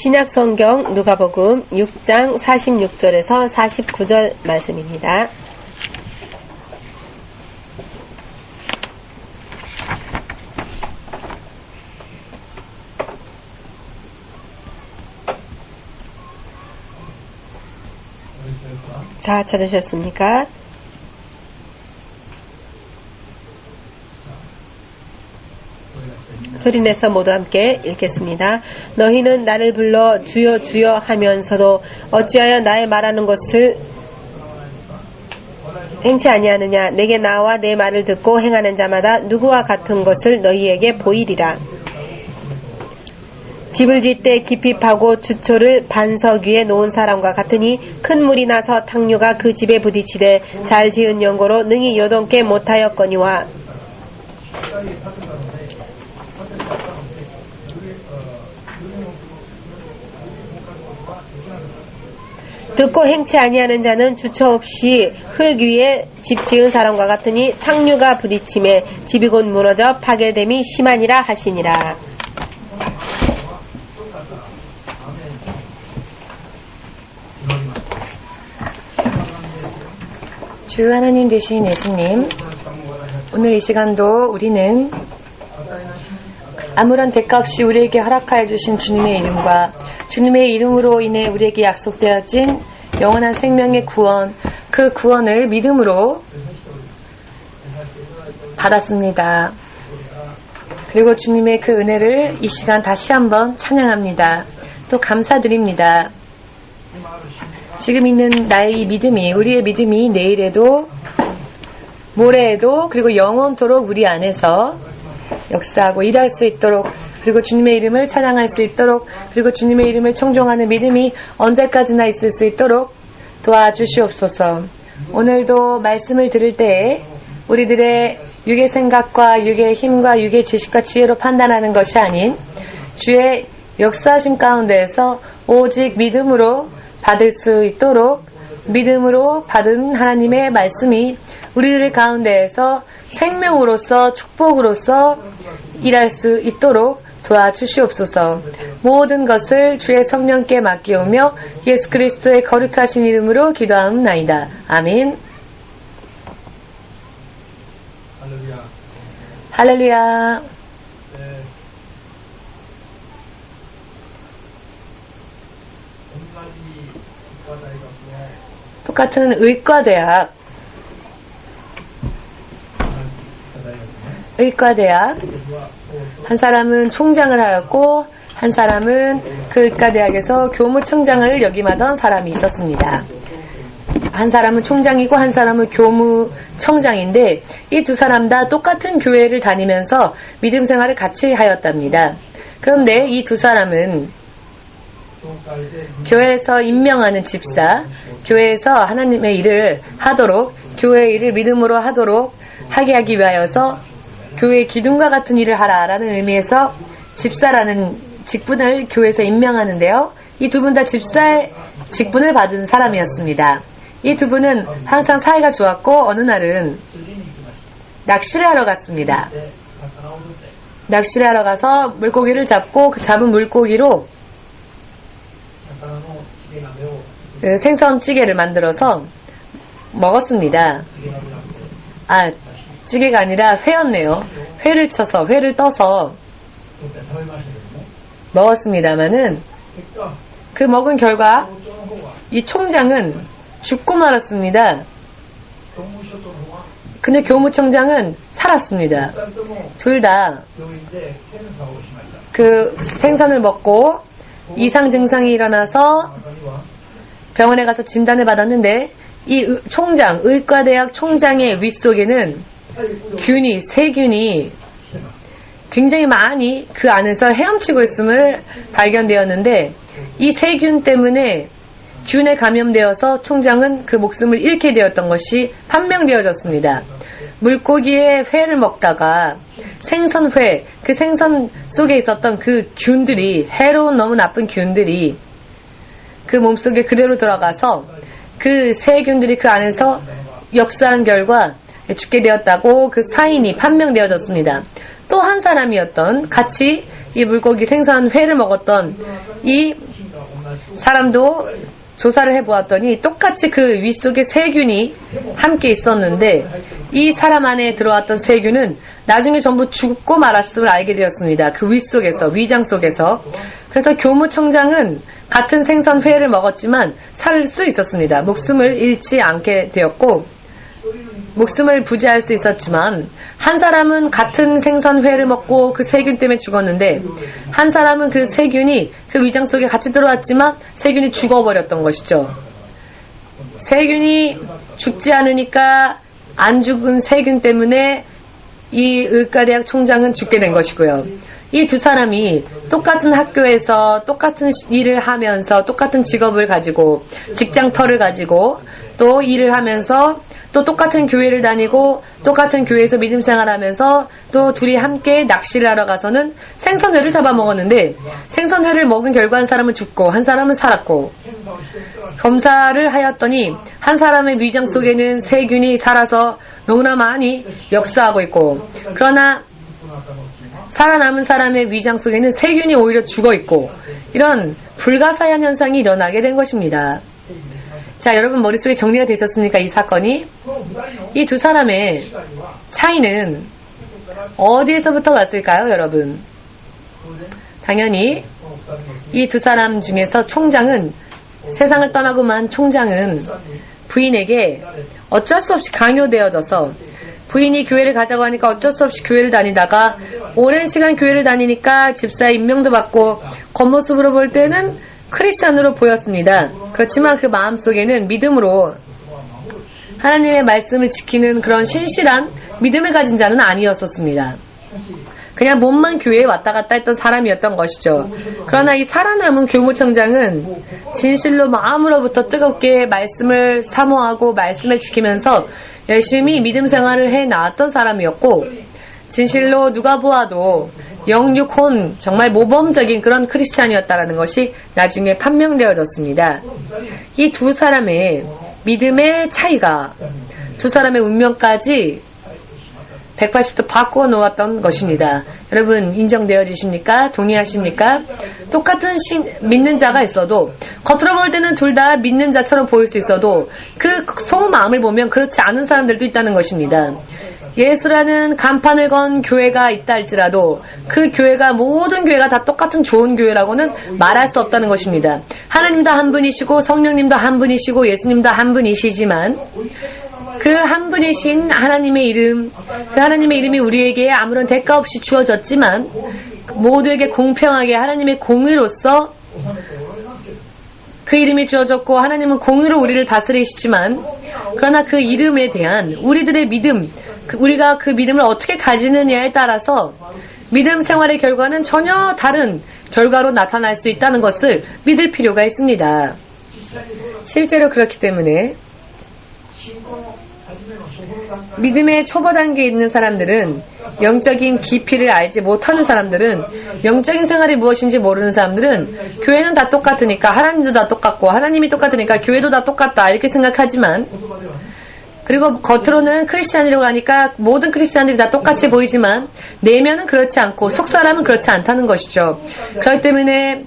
신약성경 누가복음 6장 46절에서 49절 말씀입니다. 다 찾으셨습니까? 소리내서 모두 함께 읽겠습니다. 너희는 나를 불러 주여 주여 하면서도 어찌하여 나의 말하는 것을 행치 아니하느냐. 내게 나와 내 말을 듣고 행하는 자마다 누구와 같은 것을 너희에게 보이리라. 집을 짓 때 깊이 파고 주초를 반석 위에 놓은 사람과 같으니 큰 물이 나서 탕류가 그 집에 부딪히되 잘 지은 연고로 능히 요동케 못하였거니와 듣고 행치 아니하는 자는 주처 없이 흙 위에 집 지은 사람과 같으니 탕류가 부딪힘에 집이 곧 무너져 파괴됨이 심하니라 하시니라. 주 하나님 되신 예수님, 오늘 이 시간도 우리는 아무런 대가 없이 우리에게 허락하여 주신 주님의 이름과 주님의 이름으로 인해 우리에게 약속되어진 영원한 생명의 구원, 그 구원을 믿음으로 받았습니다. 그리고 주님의 그 은혜를 이 시간 다시 한번 찬양합니다. 또 감사드립니다. 지금 있는 나의 이 믿음이, 우리의 믿음이 내일에도 모레에도 그리고 영원토록 우리 안에서 역사하고 일할 수 있도록, 그리고 주님의 이름을 찬양할 수 있도록, 그리고 주님의 이름을 청종하는 믿음이 언제까지나 있을 수 있도록 도와주시옵소서. 오늘도 말씀을 들을 때에 우리들의 육의 생각과 육의 힘과 육의 지식과 지혜로 판단하는 것이 아닌 주의 역사하심 가운데에서 오직 믿음으로 받을 수 있도록, 믿음으로 받은 하나님의 말씀이 우리들 가운데에서 생명으로서 축복으로서 일할 수 있도록 도와주시옵소서. 모든 것을 주의 성령께 맡기오며 예수 그리스도의 거룩하신 이름으로 기도하옵나이다. 아멘. 할렐루야. 똑같은 의과대학, 한 사람은 총장을 하였고 한 사람은 그 의과대학에서 교무청장을 역임하던 사람이 있었습니다. 한 사람은 총장이고 한 사람은 교무청장인데 이 두 사람 다 똑같은 교회를 다니면서 믿음 생활을 같이 하였답니다. 그런데 이 두 사람은 교회에서 임명하는 집사, 교회에서 하나님의 일을 하도록, 교회의 일을 믿음으로 하게 하기 위하여서 교회의 기둥과 같은 일을 하라라는 의미에서 집사라는 직분을 교회에서 임명하는데요. 이 두 분 다 집사의 직분을 받은 사람이었습니다. 이 두 분은 항상 사이가 좋았고 어느 날은 낚시를 하러 갔습니다. 낚시를 하러 가서 물고기를 잡고 그 잡은 물고기로 생선찌개를 만들어서 먹었습니다. 찌개가 아니라 회였네요. 회를 떠서 먹었습니다마는 그 먹은 결과 이 총장은 죽고 말았습니다. 근데 교무청장은 살았습니다. 둘 다 그 생선을 먹고 이상 증상이 일어나서 병원에 가서 진단을 받았는데 이 의과대학 총장의 윗속에는 세균이 굉장히 많이 그 안에서 헤엄치고 있음을 발견되었는데 이 세균 때문에 균에 감염되어서 총장은 그 목숨을 잃게 되었던 것이 판명되어졌습니다. 물고기의 회를 먹다가 생선회, 그 생선 속에 있었던 그 균들이, 해로운 너무 나쁜 균들이 그 몸속에 그대로 들어가서 그 세균들이 그 안에서 역사한 결과 죽게 되었다고 그 사인이 판명되어졌습니다. 또 한 사람이었던, 같이 이 물고기 생선 회를 먹었던 이 사람도 조사를 해보았더니 똑같이 그 위 속에 세균이 함께 있었는데 이 사람 안에 들어왔던 세균은 나중에 전부 죽고 말았음을 알게 되었습니다. 그 위 속에서, 위장 속에서. 그래서 교무청장은 같은 생선 회를 먹었지만 살 수 있었습니다. 목숨을 잃지 않게 되었고 목숨을 부지할 수 있었지만 한 사람은 같은 생선 회를 먹고 그 세균 때문에 죽었는데 한 사람은 그 세균이 그 위장 속에 같이 들어왔지만 세균이 죽어버렸던 것이죠. 세균이 죽지 않으니까 안 죽은 세균 때문에 이 을가리학 총장은 죽게 된 것이고요. 이 두 사람이 똑같은 학교에서 똑같은 일을 하면서 똑같은 직업을 가지고 직장터를 가지고 또 일을 하면서 또 똑같은 교회를 다니고 똑같은 교회에서 믿음 생활하면서 또 둘이 함께 낚시를 하러 가서는 생선회를 잡아먹었는데 생선회를 먹은 결과 한 사람은 죽고 한 사람은 살았고 검사를 하였더니 한 사람의 위장 속에는 세균이 살아서 너무나 많이 역사하고 있고 그러나 살아남은 사람의 위장 속에는 세균이 오히려 죽어있고 이런 불가사의한 현상이 일어나게 된 것입니다. 자, 여러분 머릿속에 정리가 되셨습니까? 이 사건이? 이 두 사람의 차이는 어디에서부터 왔을까요, 여러분? 당연히 이 두 사람 중에서 총장은 세상을 떠나고만 총장은 부인에게 어쩔 수 없이 강요되어져서 부인이 교회를 가자고 하니까 어쩔 수 없이 교회를 다니다가 오랜 시간 교회를 다니니까 집사의 임명도 받고 겉모습으로 볼 때는 크리스찬으로 보였습니다. 그렇지만 그 마음속에는 믿음으로 하나님의 말씀을 지키는 그런 신실한 믿음을 가진 자는 아니었었습니다. 그냥 몸만 교회에 왔다 갔다 했던 사람이었던 것이죠. 그러나 이 살아남은 교무청장은 진실로 마음으로부터 뜨겁게 말씀을 사모하고 말씀을 지키면서 열심히 믿음 생활을 해 나왔던 사람이었고 진실로 누가 보아도 영육혼 정말 모범적인 그런 크리스찬이었다라는 것이 나중에 판명되어졌습니다. 이 두 사람의 믿음의 차이가 두 사람의 운명까지 180도 바꾸어 놓았던 것입니다. 여러분 인정되어지십니까? 동의하십니까? 똑같은 믿는 자가 있어도 겉으로 볼 때는 둘 다 믿는 자처럼 보일 수 있어도 그 속마음을 보면 그렇지 않은 사람들도 있다는 것입니다. 예수라는 간판을 건 교회가 있다 할지라도 그 교회가 모든 교회가 다 똑같은 좋은 교회라고는 말할 수 없다는 것입니다. 하나님도 한 분이시고 성령님도 한 분이시고 예수님도 한 분이시지만 그 한 분이신 하나님의 이름, 그 하나님의 이름이 우리에게 아무런 대가 없이 주어졌지만 모두에게 공평하게 하나님의 공의로서 그 이름이 주어졌고 하나님은 공의로 우리를 다스리시지만 그러나 그 이름에 대한 우리들의 믿음, 우리가 그 믿음을 어떻게 가지느냐에 따라서 믿음 생활의 결과는 전혀 다른 결과로 나타날 수 있다는 것을 믿을 필요가 있습니다. 실제로 그렇기 때문에 믿음의 초보 단계에 있는 사람들은 영적인 깊이를 알지 못하는 사람들은 영적인 생활이 무엇인지 모르는 사람들은 교회는 다 똑같으니까 하나님도 다 똑같고 하나님이 똑같으니까 교회도 다 똑같다 이렇게 생각하지만 그리고 겉으로는 크리스찬이라고 하니까 모든 크리스찬들이 다 똑같이 보이지만 내면은 그렇지 않고 속사람은 그렇지 않다는 것이죠. 그렇기 때문에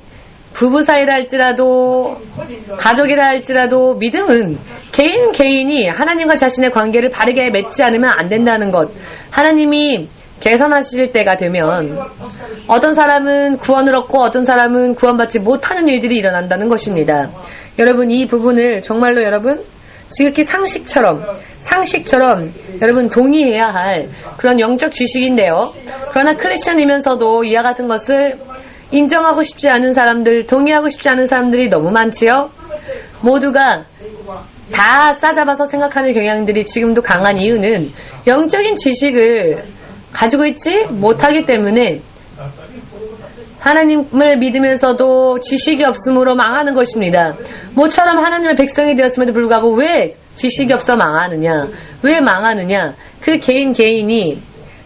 부부 사이라 할지라도 가족이라 할지라도 믿음은 개인이 하나님과 자신의 관계를 바르게 맺지 않으면 안 된다는 것. 하나님이 개선하실 때가 되면 어떤 사람은 구원을 얻고 어떤 사람은 구원받지 못하는 일들이 일어난다는 것입니다. 여러분 이 부분을 정말로 여러분 지극히 상식처럼 여러분 동의해야 할 그런 영적 지식인데요. 그러나 크리스천이면서도 이와 같은 것을 인정하고 싶지 않은 사람들, 동의하고 싶지 않은 사람들이 너무 많지요. 모두가 다 싸잡아서 생각하는 경향들이 지금도 강한 이유는 영적인 지식을 가지고 있지 못하기 때문에 하나님을 믿으면서도 지식이 없음으로 망하는 것입니다. 모처럼 하나님의 백성이 되었음에도 불구하고 왜 지식이 없어 망하느냐? 왜 망하느냐? 그 개인이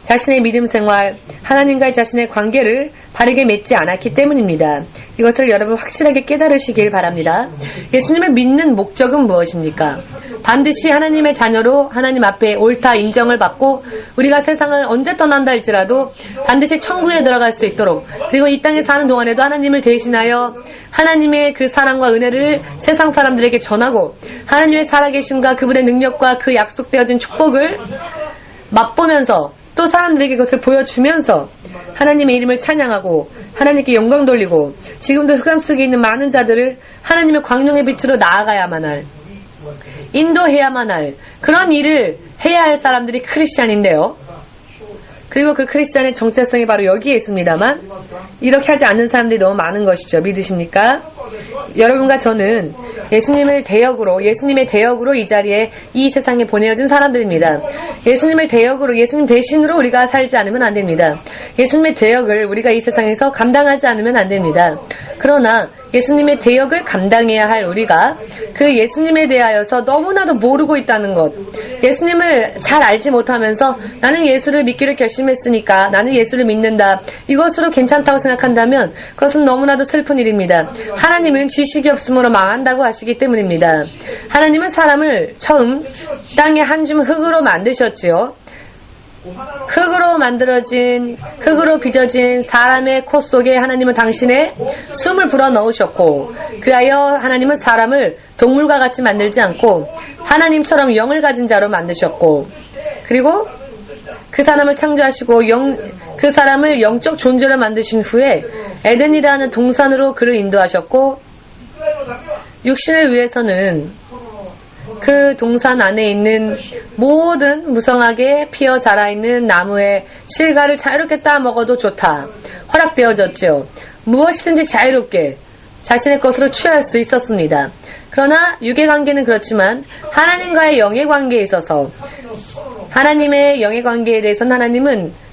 자신의 믿음 생활, 하나님과의 자신의 관계를 바르게 맺지 않았기 때문입니다. 이것을 여러분 확실하게 깨달으시길 바랍니다. 예수님을 믿는 목적은 무엇입니까? 반드시 하나님의 자녀로 하나님 앞에 옳다 인정을 받고 우리가 세상을 언제 떠난다 할지라도 반드시 천국에 들어갈 수 있도록, 그리고 이 땅에 사는 동안에도 하나님을 대신하여 하나님의 그 사랑과 은혜를 세상 사람들에게 전하고 하나님의 살아계심과 그분의 능력과 그 약속되어진 축복을 맛보면서 또 사람들에게 그것을 보여주면서 하나님의 이름을 찬양하고 하나님께 영광 돌리고 지금도 흑암 속에 있는 많은 자들을 하나님의 광명의 빛으로 나아가야만 할, 인도해야만 할 그런 일을 해야 할 사람들이 크리스찬인데요. 그리고 그 크리스찬의 정체성이 바로 여기에 있습니다만 이렇게 하지 않는 사람들이 너무 많은 것이죠. 믿으십니까? 여러분과 저는 예수님의 대역으로 이 자리에 이 세상에 보내어진 사람들입니다. 예수님을 대역으로, 예수님 대신으로 우리가 살지 않으면 안 됩니다. 예수님의 대역을 우리가 이 세상에서 감당하지 않으면 안 됩니다. 그러나 예수님의 대역을 감당해야 할 우리가 그 예수님에 대하여서 너무나도 모르고 있다는 것, 예수님을 잘 알지 못하면서 나는 예수를 믿기로 결심했으니까 나는 예수를 믿는다, 이것으로 괜찮다고 생각한다면 그것은 너무나도 슬픈 일입니다. 하나님은 지식이 없으므로 망한다고 하시기 때문입니다. 하나님은 사람을 처음 땅의 한 줌 흙으로 만드셨지요. 흙으로 빚어진 사람의 코 속에 하나님은 당신의 숨을 불어넣으셨고, 그하여 하나님은 사람을 동물과 같이 만들지 않고 하나님처럼 영을 가진 자로 만드셨고, 그리고 그 사람을 창조하시고 그 사람을 영적 존재로 만드신 후에 에덴이라는 동산으로 그를 인도하셨고, 육신을 위해서는 그 동산 안에 있는 모든 무성하게 피어 자라있는 나무의 실과를 자유롭게 따먹어도 좋다 허락되어졌죠. 무엇이든지 자유롭게 자신의 것으로 취할 수 있었습니다. 그러나 육의 관계는 그렇지만 하나님과의 영의 관계에 있어서, 하나님의 영의 관계에 대해서는 하나님은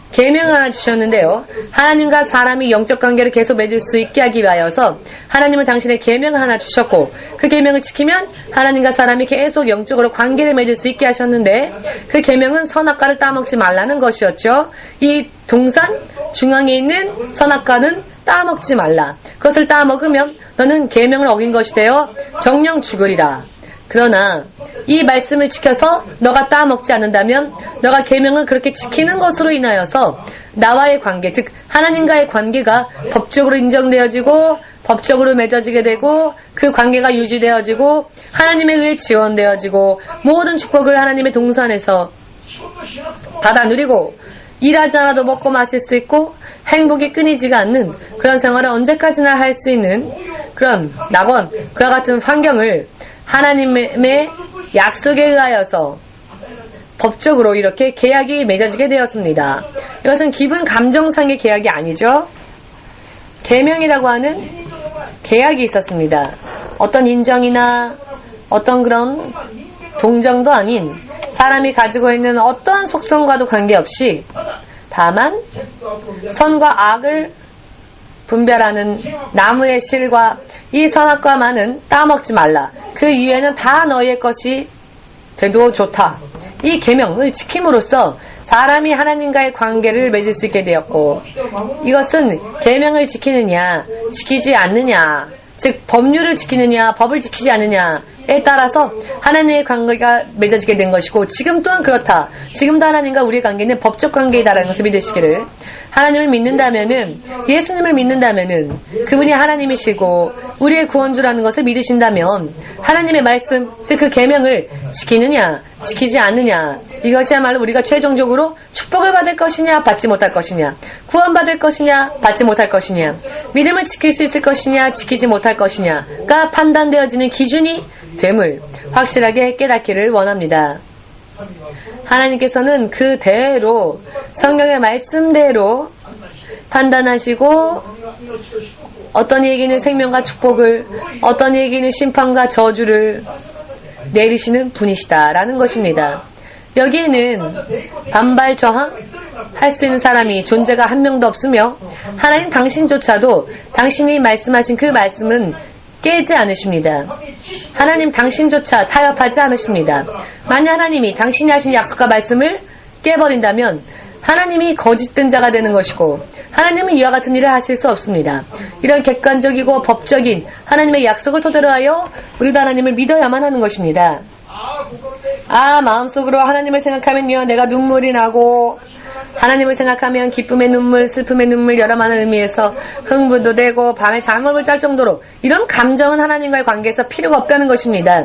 계명을 하나 주셨는데요. 하나님과 사람이 영적 관계를 계속 맺을 수 있게 하기 위하여서 하나님은 당신의 계명을 하나 주셨고, 그 계명을 지키면 하나님과 사람이 계속 영적으로 관계를 맺을 수 있게 하셨는데, 그 계명은 선악과를 따먹지 말라는 것이었죠. 이 동산 중앙에 있는 선악과는 따먹지 말라. 그것을 따먹으면 너는 계명을 어긴 것이 되어 정령 죽으리라. 그러나 이 말씀을 지켜서 너가 따먹지 않는다면 너가 계명을 그렇게 지키는 것으로 인하여서 나와의 관계, 즉 하나님과의 관계가 법적으로 인정되어지고 법적으로 맺어지게 되고 그 관계가 유지되어지고 하나님에 의해 지원되어지고 모든 축복을 하나님의 동산에서 받아 누리고 일하지 않아도 먹고 마실 수 있고 행복이 끊이지가 않는 그런 생활을 언제까지나 할 수 있는 그런 낙원, 그와 같은 환경을 하나님의 약속에 의하여서 법적으로 이렇게 계약이 맺어지게 되었습니다. 이것은 기분 감정상의 계약이 아니죠. 계명이라고 하는 계약이 있었습니다. 어떤 인정이나 어떤 그런 동정도 아닌 사람이 가지고 있는 어떠한 속성과도 관계없이 다만 선과 악을 분별하는 나무의 실과 이 선악과만은 따먹지 말라. 그 이외에는 다 너희의 것이 돼도 좋다. 이 계명을 지킴으로써 사람이 하나님과의 관계를 맺을 수 있게 되었고, 이것은 계명을 지키느냐 지키지 않느냐, 즉 법률을 지키느냐 법을 지키지 않느냐에 따라서 하나님의 관계가 맺어지게 된 것이고, 지금 또한 그렇다. 지금도 하나님과 우리의 관계는 법적 관계이다라는 것을 믿으시기를. 하나님을 믿는다면은, 예수님을 믿는다면은 그분이 하나님이시고 우리의 구원주라는 것을 믿으신다면 하나님의 말씀, 즉 그 계명을 지키느냐 지키지 않느냐, 이것이야말로 우리가 최종적으로 축복을 받을 것이냐 받지 못할 것이냐, 구원받을 것이냐 받지 못할 것이냐, 믿음을 지킬 수 있을 것이냐 지키지 못할 것이냐가 판단되어지는 기준이 됨을 확실하게 깨닫기를 원합니다. 하나님께서는 그대로 성경의 말씀대로 판단하시고 어떤 이에게는 생명과 축복을, 어떤 이에게는 심판과 저주를 내리시는 분이시다라는 것입니다. 여기에는 반발 저항 할 수 있는 사람이 존재가 한 명도 없으며 하나님 당신조차도 당신이 말씀하신 그 말씀은 깨지 않으십니다. 하나님 당신조차 타협하지 않으십니다. 만약 하나님이 당신이 하신 약속과 말씀을 깨버린다면 하나님이 거짓된 자가 되는 것이고 하나님은 이와 같은 일을 하실 수 없습니다. 이런 객관적이고 법적인 하나님의 약속을 토대로 하여 우리도 하나님을 믿어야만 하는 것입니다. 마음속으로 하나님을 생각하면요, 내가 눈물이 나고, 하나님을 생각하면 기쁨의 눈물, 슬픔의 눈물, 여러 많은 의미에서 흥분도 되고 밤에 잠을 못 잘 정도로 이런 감정은 하나님과의 관계에서 필요가 없다는 것입니다.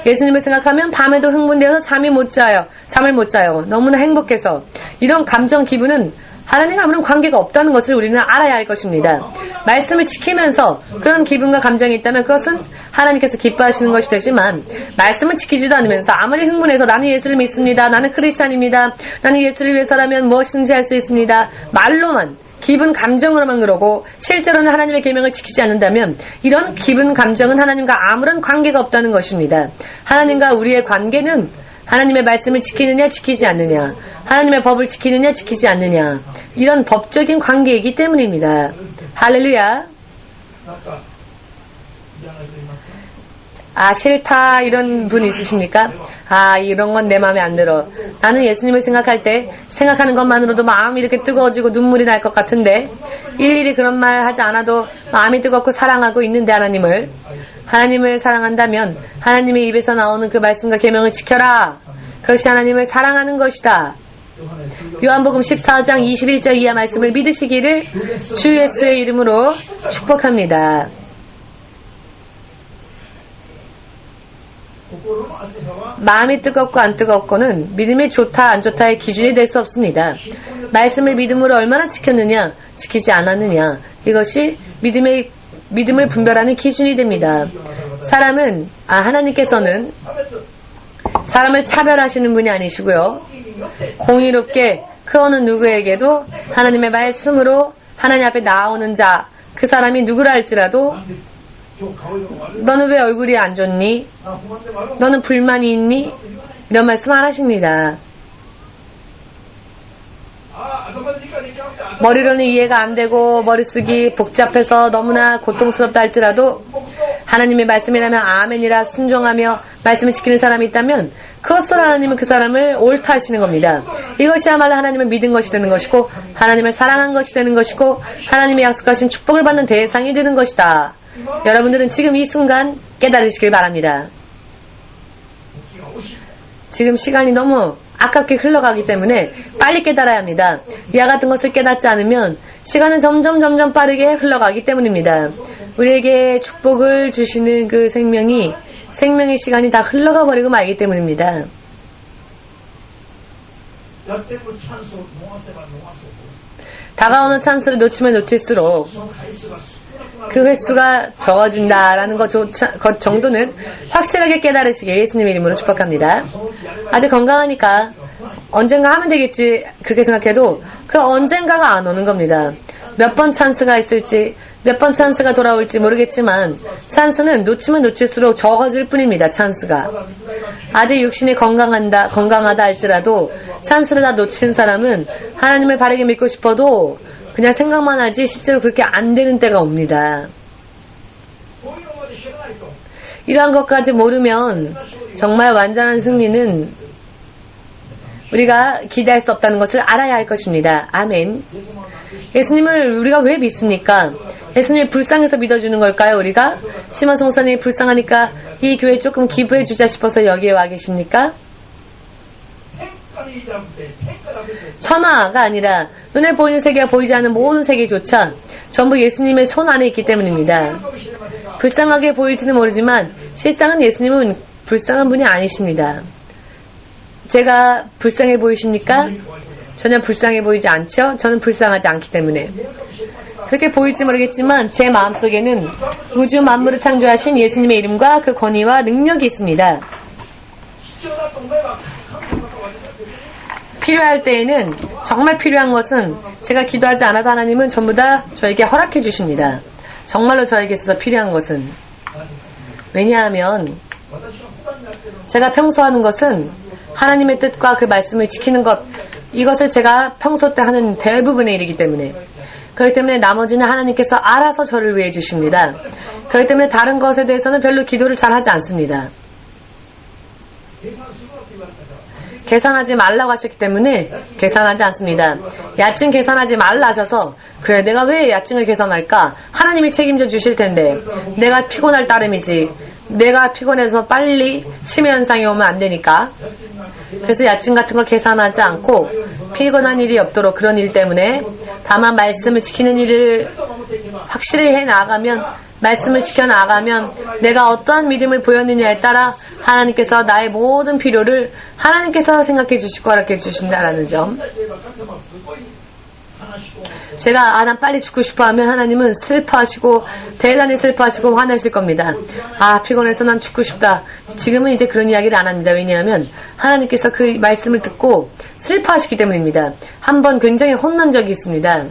예수님을 생각하면 밤에도 흥분되어서 잠을 못 자요. 너무나 행복해서. 이런 감정, 기분은 하나님과 아무런 관계가 없다는 것을 우리는 알아야 할 것입니다. 말씀을 지키면서 그런 기분과 감정이 있다면 그것은 하나님께서 기뻐하시는 것이 되지만, 말씀을 지키지도 않으면서 아무리 흥분해서 나는 예수를 믿습니다, 나는 크리스찬입니다, 나는 예수를 위해서라면 무엇이든지 할 수 있습니다, 말로만, 기분 감정으로만 그러고 실제로는 하나님의 계명을 지키지 않는다면 이런 기분 감정은 하나님과 아무런 관계가 없다는 것입니다. 하나님과 우리의 관계는 하나님의 말씀을 지키느냐 지키지 않느냐, 하나님의 법을 지키느냐 지키지 않느냐, 이런 법적인 관계이기 때문입니다. 할렐루야. 싫다 이런 분 있으십니까? 이런 건 내 마음에 안 들어. 나는 예수님을 생각할 때 생각하는 것만으로도 마음이 이렇게 뜨거워지고 눈물이 날 것 같은데, 일일이 그런 말 하지 않아도 마음이 뜨겁고 사랑하고 있는데 하나님을 사랑한다면 하나님의 입에서 나오는 그 말씀과 계명을 지켜라. 그것이 하나님을 사랑하는 것이다. 요한복음 14장 21절 이하 말씀을 믿으시기를 주 예수의 이름으로 축복합니다. 마음이 뜨겁고 안 뜨겁고는 믿음이 좋다 안 좋다의 기준이 될 수 없습니다. 말씀을 믿음으로 얼마나 지켰느냐 지키지 않았느냐, 이것이 믿음을 분별하는 기준이 됩니다. 하나님께서는 사람을 차별하시는 분이 아니시고요, 공의롭게 그 어느 누구에게도 하나님의 말씀으로 하나님 앞에 나오는 자, 그 사람이 누구라 할지라도 너는 왜 얼굴이 안 좋니? 너는 불만이 있니? 이런 말씀 안 하십니다. 머리로는 이해가 안 되고 머릿속이 복잡해서 너무나 고통스럽다 할지라도 하나님의 말씀이라면 아멘이라 순종하며 말씀을 지키는 사람이 있다면 그것으로 하나님은 그 사람을 옳다 하시는 겁니다. 이것이야말로 하나님을 믿은 것이 되는 것이고 하나님을 사랑한 것이 되는 것이고 하나님의 약속하신 축복을 받는 대상이 되는 것이다. 여러분들은 지금 이 순간 깨달으시길 바랍니다. 지금 시간이 너무 아깝게 흘러가기 때문에 빨리 깨달아야 합니다. 이와 같은 것을 깨닫지 않으면 시간은 점점 빠르게 흘러가기 때문입니다. 우리에게 축복을 주시는 그 생명의 시간이 다 흘러가 버리고 말기 때문입니다. 다가오는 찬스를 놓치면 놓칠수록 그 횟수가 적어진다라는 것 정도는 확실하게 깨달으시길 예수님의 이름으로 축복합니다. 아직 건강하니까 언젠가 하면 되겠지 그렇게 생각해도 그 언젠가가 안 오는 겁니다. 몇 번 찬스가 있을지, 몇 번 찬스가 돌아올지 모르겠지만 찬스는 놓치면 놓칠수록 적어질 뿐입니다. 찬스가 아직 육신이 건강하다 할지라도 찬스를 다 놓친 사람은 하나님을 바르게 믿고 싶어도 그냥 생각만 하지 실제로 그렇게 안 되는 때가 옵니다. 이러한 것까지 모르면 정말 완전한 승리는 우리가 기대할 수 없다는 것을 알아야 할 것입니다. 아멘. 예수님을 우리가 왜 믿습니까? 예수님이 불쌍해서 믿어주는 걸까요? 우리가? 심원수 목사님이 불쌍하니까 이 교회에 조금 기부해 주자 싶어서 여기에 와 계십니까? 천하가 아니라 눈에 보이는 세계와 보이지 않는 모든 세계조차 전부 예수님의 손 안에 있기 때문입니다. 불쌍하게 보일지는 모르지만 실상은 예수님은 불쌍한 분이 아니십니다. 제가 불쌍해 보이십니까? 전혀 불쌍해 보이지 않죠? 저는 불쌍하지 않기 때문에. 그렇게 보일지 모르겠지만 제 마음속에는 우주 만물을 창조하신 예수님의 이름과 그 권위와 능력이 있습니다. 필요할 때에는, 정말 필요한 것은 제가 기도하지 않아도 하나님은 전부 다 저에게 허락해 주십니다. 정말로 저에게 있어서 필요한 것은. 왜냐하면 제가 평소 하는 것은 하나님의 뜻과 그 말씀을 지키는 것, 이것을 제가 평소 때 하는 대부분의 일이기 때문에, 그렇기 때문에 나머지는 하나님께서 알아서 저를 위해 주십니다. 그렇기 때문에 다른 것에 대해서는 별로 기도를 잘 하지 않습니다. 계산하지 말라고 하셨기 때문에 계산하지 않습니다. 야증 계산하지 말라 하셔서 그래 내가 왜 야증을 계산할까? 하나님이 책임져 주실 텐데 내가 피곤할 따름이지. 내가 피곤해서 빨리 치매 현상이 오면 안 되니까. 그래서 야증 같은 거 계산하지 않고 피곤한 일이 없도록 그런 일 때문에 다만 말씀을 지키는 일을 확실히 해 나가면 말씀을 지켜나가면 내가 어떠한 믿음을 보였느냐에 따라 하나님께서 나의 모든 필요를 하나님께서 생각해 주시고 허락해 주신다라는 점. 제가 난 빨리 죽고 싶어 하면 하나님은 슬퍼하시고 대단히 슬퍼하시고 화내실 겁니다. 피곤해서 난 죽고 싶다. 지금은 이제 그런 이야기를 안 합니다. 왜냐하면 하나님께서 그 말씀을 듣고 슬퍼하시기 때문입니다. 한번 굉장히 혼난 적이 있습니다.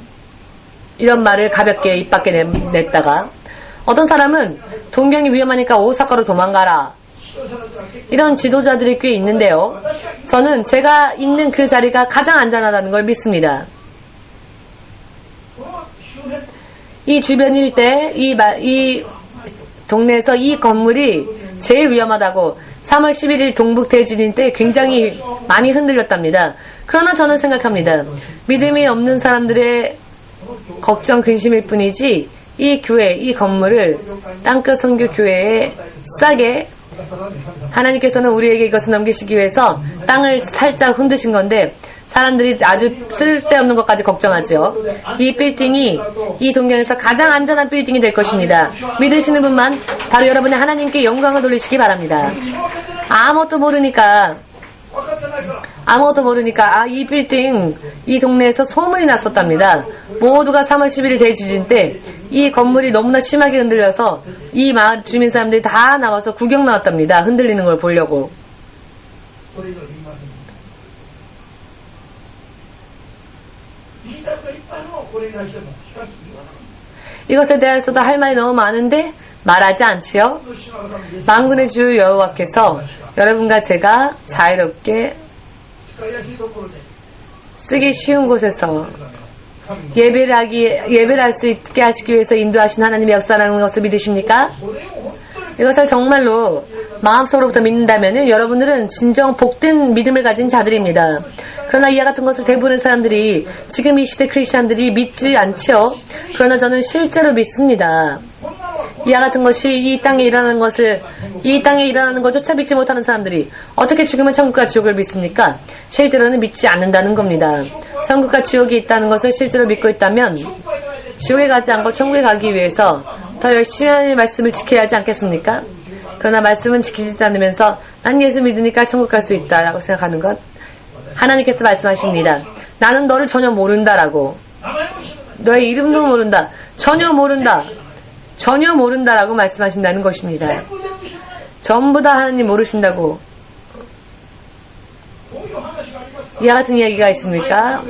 이런 말을 가볍게 입 밖에 냈다가 어떤 사람은 동경이 위험하니까 오사카로 도망가라. 이런 지도자들이 꽤 있는데요. 저는 제가 있는 그 자리가 가장 안전하다는 걸 믿습니다. 이 주변 일대, 이 동네에서 이 건물이 제일 위험하다고 3월 11일 동북 대지진 때 굉장히 많이 흔들렸답니다. 그러나 저는 생각합니다. 믿음이 없는 사람들의 걱정, 근심일 뿐이지 이 교회, 이 건물을 땅끝 선교 교회에 싸게 하나님께서는 우리에게 이것을 넘기시기 위해서 땅을 살짝 흔드신 건데 사람들이 아주 쓸데없는 것까지 걱정하죠. 이 빌딩이 이 동경에서 가장 안전한 빌딩이 될 것입니다. 믿으시는 분만 바로 여러분의 하나님께 영광을 돌리시기 바랍니다. 아무것도 모르니까 이 빌딩 이 동네에서 소문이 났었답니다. 모두가 3월 11일 대지진 때 이 건물이 너무나 심하게 흔들려서 이 마을 주민 사람들이 다 나와서 구경 나왔답니다. 흔들리는 걸 보려고. 이것에 대해서도 할 말이 너무 많은데 말하지 않지요. 만군의 주 여호와께서 여러분과 제가 자유롭게 쓰기 쉬운 곳에서 예배를 할 수 있게 하시기 위해서 인도하신 하나님의 역사라는 것을 믿으십니까? 이것을 정말로 마음속으로부터 믿는다면 여러분들은 진정 복된 믿음을 가진 자들입니다. 그러나 이와 같은 것을 대부분의 사람들이 지금 이 시대 크리스찬들이 믿지 않죠. 그러나 저는 실제로 믿습니다. 이와 같은 것이 이 땅에 일어나는 것조차 믿지 못하는 사람들이 어떻게 죽으면 천국과 지옥을 믿습니까? 실제로는 믿지 않는다는 겁니다. 천국과 지옥이 있다는 것을 실제로 믿고 있다면 지옥에 가지 않고 천국에 가기 위해서 더 열심히 하나님의 말씀을 지켜야 하지 않겠습니까? 그러나 말씀은 지키지 않으면서 난 예수 믿으니까 천국 갈 수 있다라고 생각하는 것, 하나님께서 말씀하십니다. 나는 너를 전혀 모른다라고. 너의 이름도 모른다. 전혀 모른다라고 말씀하신다는 것입니다. 전부 다 하나님 모르신다고. 이와 같은 이야기가 있습니까?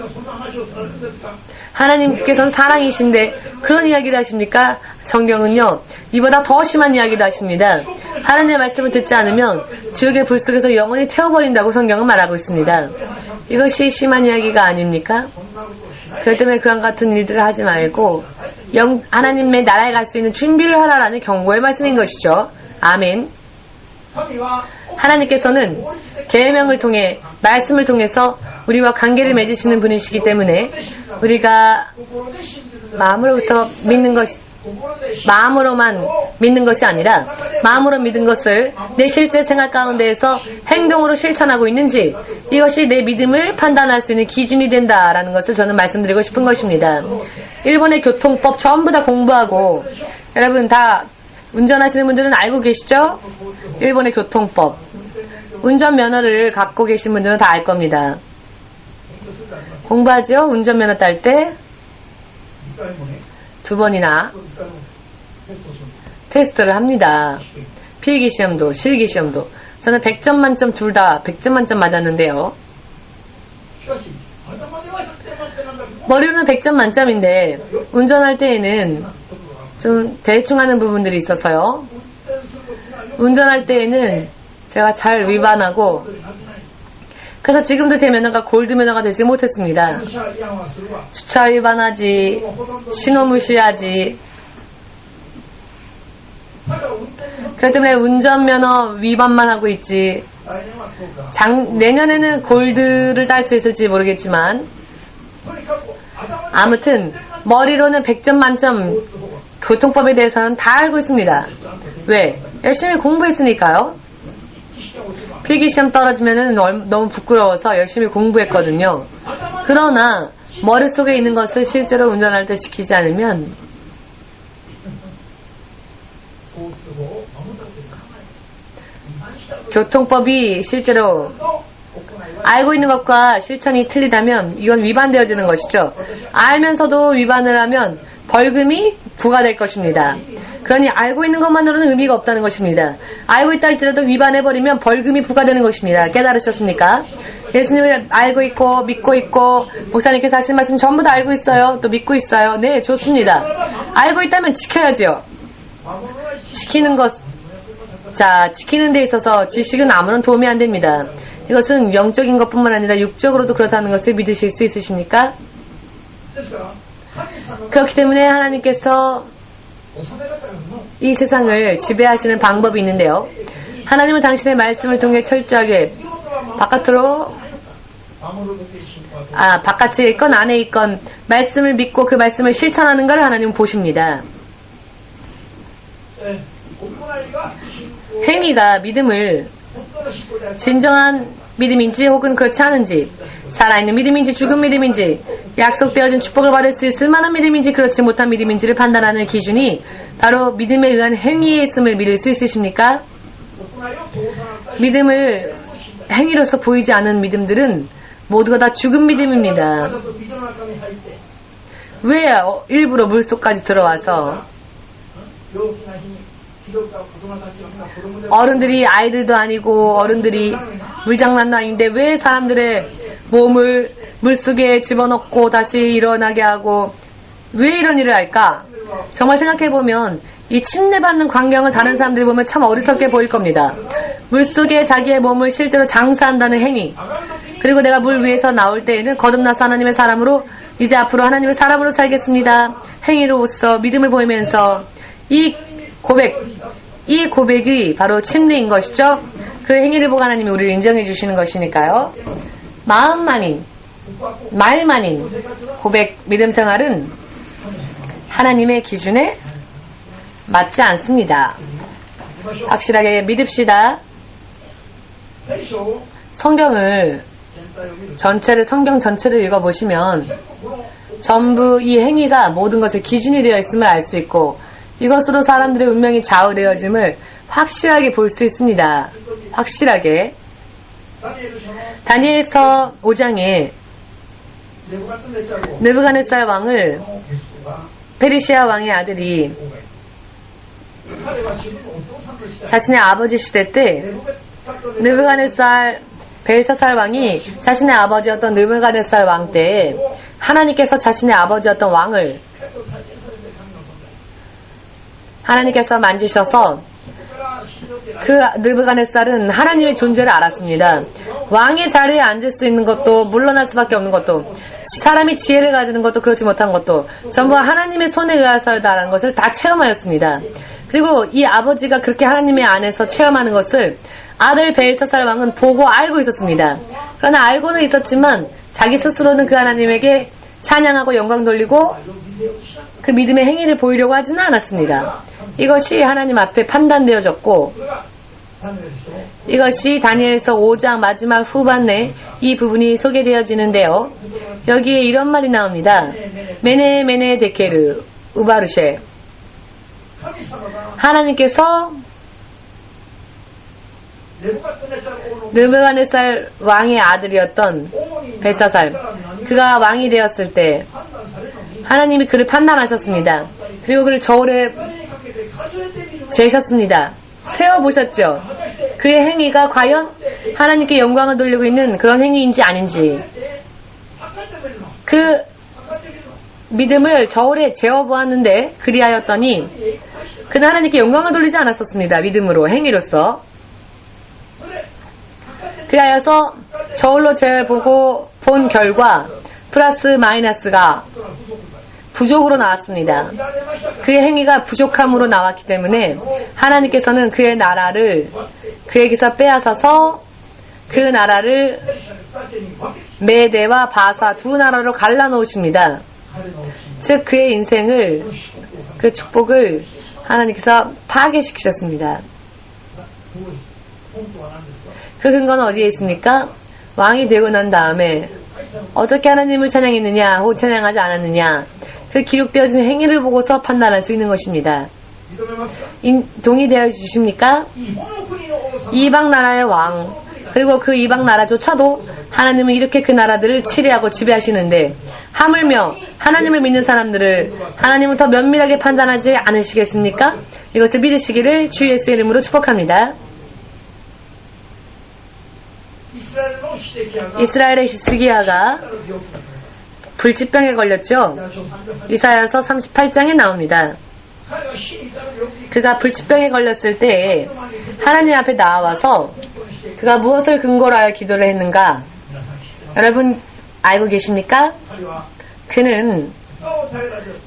하나님께서는 사랑이신데 그런 이야기를 하십니까? 성경은요, 이보다 더 심한 이야기도 하십니다. 하나님의 말씀을 듣지 않으면 지옥의 불 속에서 영원히 태워버린다고 성경은 말하고 있습니다. 이것이 심한 이야기가 아닙니까? 그렇기 때문에 그런 같은 일들을 하지 말고 하나님의 나라에 갈 수 있는 준비를 하라라는 경고의 말씀인 것이죠. 아멘. 하나님께서는 계명을 통해 말씀을 통해서 우리와 관계를 맺으시는 분이시기 때문에 우리가 마음으로만 믿는 것이 아니라 마음으로 믿은 것을 내 실제 생활 가운데에서 행동으로 실천하고 있는지 이것이 내 믿음을 판단할 수 있는 기준이 된다라는 것을 저는 말씀드리고 싶은 것입니다. 일본의 교통법 전부 다 공부하고 여러분 다 운전하시는 분들은 알고 계시죠? 일본의 교통법. 운전면허를 갖고 계신 분들은 다 알 겁니다. 공부하죠? 운전면허 딸 때 2번이나 테스트를 합니다. 필기시험도 실기시험도. 저는 100점 만점 둘 다 100점 만점 맞았는데요. 머리로는 100점 만점인데 운전할 때에는 좀 대충 하는 부분들이 있어서요. 운전할 때에는 제가 잘 위반하고 그래서 지금도 제 면허가 골드 면허가 되지 못했습니다. 주차 위반하지, 신호 무시하지. 그렇기 때문에 운전면허 위반만 하고 있지. 내년에는 골드를 딸 수 있을지 모르겠지만 아무튼 머리로는 100점 만점 교통법에 대해서는 다 알고 있습니다. 왜? 열심히 공부했으니까요. 필기시험 떨어지면은 너무 부끄러워서 열심히 공부했거든요. 그러나 머릿속에 있는 것을 실제로 운전할 때 지키지 않으면 교통법이 실제로 알고 있는 것과 실천이 틀리다면 이건 위반되어지는 것이죠. 알면서도 위반을 하면 벌금이 부과될 것입니다. 그러니 알고 있는 것만으로는 의미가 없다는 것입니다. 알고 있다 할지라도 위반해버리면 벌금이 부과되는 것입니다. 깨달으셨습니까? 예수님을 알고 있고 믿고 있고 목사님께서 하신 말씀 전부 다 알고 있어요. 또 믿고 있어요. 네, 좋습니다. 알고 있다면 지켜야죠. 지키는 데 있어서 지식은 아무런 도움이 안 됩니다. 이것은 영적인 것뿐만 아니라 육적으로도 그렇다는 것을 믿으실 수 있으십니까? 그렇기 때문에 하나님께서 이 세상을 지배하시는 방법이 있는데요. 하나님은 당신의 말씀을 통해 철저하게 바깥에 있건 안에 있건 말씀을 믿고 그 말씀을 실천하는 걸 하나님은 보십니다. 행위가 믿음을 진정한 믿음인지 혹은 그렇지 않은지, 살아있는 믿음인지 죽은 믿음인지, 약속되어진 축복을 받을 수 있을 만한 믿음인지 그렇지 못한 믿음인지를 판단하는 기준이 바로 믿음에 의한 행위에 있음을 믿을 수 있으십니까? 믿음을 행위로서 보이지 않은 믿음들은 모두가 다 죽은 믿음입니다. 왜 일부러 물속까지 들어와서 어른들이 아이들도 아니고 어른들이 물장난도 아닌데 왜 사람들의 몸을 물속에 집어넣고 다시 일어나게 하고 왜 이런 일을 할까? 정말 생각해보면 이 침례받는 광경을 다른 사람들이 보면 참 어리석게 보일 겁니다. 물속에 자기의 몸을 실제로 장사한다는 행위, 그리고 내가 물 위에서 나올 때에는 거듭나서 하나님의 사람으로 이제 앞으로 하나님의 사람으로 살겠습니다. 행위로서 믿음을 보이면서 이 고백이 바로 침례인 것이죠. 그 행위를 보고 하나님이 우리를 인정해 주시는 것이니까요. 마음만인, 말만인 고백, 믿음 생활은 하나님의 기준에 맞지 않습니다. 확실하게 믿읍시다. 성경 전체를 읽어보시면 전부 이 행위가 모든 것의 기준이 되어 있음을 알 수 있고 이것으로 사람들의 운명이 좌우되어짐을 확실하게 볼 수 있습니다. 확실하게. 다니엘서 5장에 느부갓네살 왕을 페르시아 왕의 아들이 자신의 아버지 시대 때 느부갓네살 벨사살 왕이 자신의 아버지였던 느부갓네살 왕 때 하나님께서 자신의 아버지였던 왕을 하나님께서 만지셔서 그 느부갓네살은 하나님의 존재를 알았습니다. 왕의 자리에 앉을 수 있는 것도 물러날 수밖에 없는 것도 사람이 지혜를 가지는 것도 그렇지 못한 것도 전부 하나님의 손에 의해서다라는 것을 다 체험하였습니다. 그리고 이 아버지가 그렇게 하나님의 안에서 체험하는 것을 아들 벨사살 왕은 보고 알고 있었습니다. 그러나 알고는 있었지만 자기 스스로는 그 하나님에게 찬양하고 영광 돌리고 그 믿음의 행위를 보이려고 하지는 않았습니다. 이것이 하나님 앞에 판단되어졌고 이것이 다니엘서 5장 마지막 후반에 이 부분이 소개되어지는데요. 여기에 이런 말이 나옵니다. 메네 데케르 우바르쉐, 하나님께서 느부갓네살 왕의 아들이었던 벨사살, 그가 왕이 되었을 때 하나님이 그를 판단하셨습니다. 그리고 그를 저울에 재셨습니다. 세어보셨죠? 그의 행위가 과연 하나님께 영광을 돌리고 있는 그런 행위인지 아닌지, 그 믿음을 저울에 재어보았는데 그리하였더니 그는 하나님께 영광을 돌리지 않았었습니다. 믿음으로, 행위로서. 그리하여서 저울로 재보고 본 결과 플러스 마이너스가 부족으로 나왔습니다. 그의 행위가 부족함으로 나왔기 때문에 하나님께서는 그의 나라를 그에게서 빼앗아서 그 나라를 메대와 바사 두 나라로 갈라놓으십니다. 즉 그의 인생을, 그 축복을 하나님께서 파괴시키셨습니다. 그 근거는 어디에 있습니까? 왕이 되고 난 다음에 어떻게 하나님을 찬양했느냐 혹 찬양하지 않았느냐, 그 기록되어진 행위를 보고서 판단할 수 있는 것입니다. 동의되어 주십니까? 이방 나라의 왕, 그리고 그 이방 나라조차도 하나님은 이렇게 그 나라들을 치리하고 지배하시는데 하물며 하나님을 믿는 사람들을 하나님을 더 면밀하게 판단하지 않으시겠습니까? 이것을 믿으시기를 주 예수의 이름으로 축복합니다. 이스라엘의 히스기야가 불치병에 걸렸죠. 이사야서 38장에 나옵니다. 그가 불치병에 걸렸을 때 하나님 앞에 나와서 그가 무엇을 근거로 하여 기도를 했는가? 여러분 알고 계십니까? 그는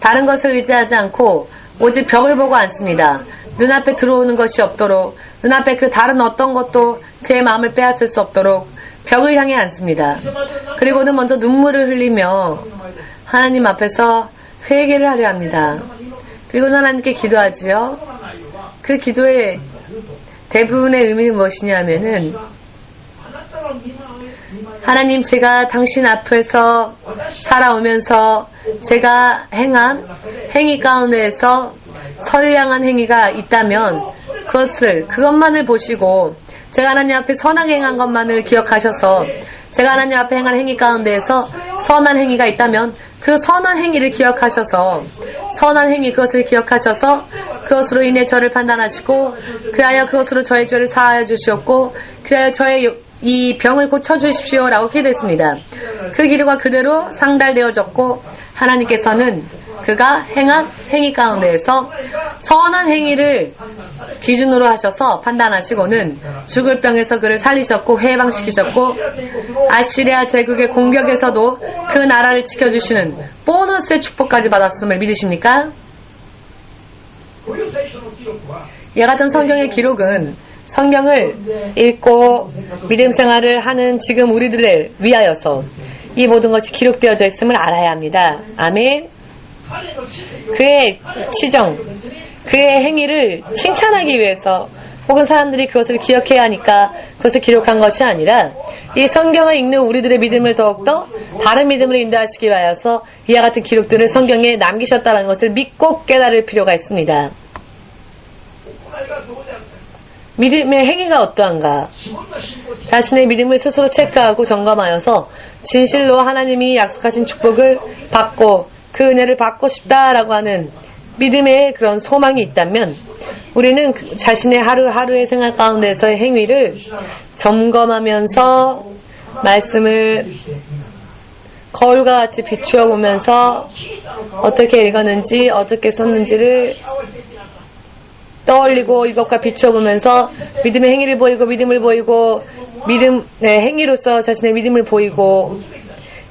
다른 것을 의지하지 않고 오직 벽을 보고 앉습니다. 눈앞에 들어오는 것이 없도록, 눈앞에 그 다른 어떤 것도 그의 마음을 빼앗을 수 없도록 벽을 향해 앉습니다. 그리고는 먼저 눈물을 흘리며 하나님 앞에서 회개를 하려 합니다. 그리고는 하나님께 기도하지요. 그 기도의 대부분의 의미는 무엇이냐면은, 하나님, 제가 당신 앞에서 살아오면서 제가 행한 행위 가운데에서 선량한 행위가 있다면 그것만을 보시고 제가 하나님 앞에 선하게 행한 것만을 기억하셔서 제가 하나님 앞에 행한 행위 가운데에서 선한 행위가 있다면 그 선한 행위를 기억하셔서 선한 행위 그것을 기억하셔서 그것으로 인해 저를 판단하시고 그하여 그것으로 저의 죄를 사하여 주시옵고 그하여 저의 이 병을 고쳐주십시오 라고 기도했습니다. 그 기도가 그대로 상달되어졌고 하나님께서는 그가 행한 행위 가운데에서 선한 행위를 기준으로 하셔서 판단하시고는 죽을 병에서 그를 살리셨고 해방시키셨고 아시리아 제국의 공격에서도 그 나라를 지켜주시는 보너스의 축복까지 받았음을 믿으십니까? 이와 같은 성경의 기록은 성경을 읽고 믿음 생활을 하는 지금 우리들을 위하여서 이 모든 것이 기록되어져 있음을 알아야 합니다. 아멘. 그의 치정, 그의 행위를 칭찬하기 위해서 혹은 사람들이 그것을 기억해야 하니까 그것을 기록한 것이 아니라 이 성경을 읽는 우리들의 믿음을 더욱더 바른 믿음으로 인도하시기 위하여서 이와 같은 기록들을 성경에 남기셨다는 것을 믿고 깨달을 필요가 있습니다. 믿음의 행위가 어떠한가? 자신의 믿음을 스스로 체크하고 점검하여서 진실로 하나님이 약속하신 축복을 받고 그 은혜를 받고 싶다라고 하는 믿음의 그런 소망이 있다면 우리는 자신의 하루하루의 생활 가운데서의 행위를 점검하면서 말씀을 거울과 같이 비추어 보면서 어떻게 읽었는지 어떻게 썼는지를 떠올리고 이것과 비추어 보면서 믿음의 행위를 보이고 믿음을 보이고 믿음의 행위로서 자신의 믿음을 보이고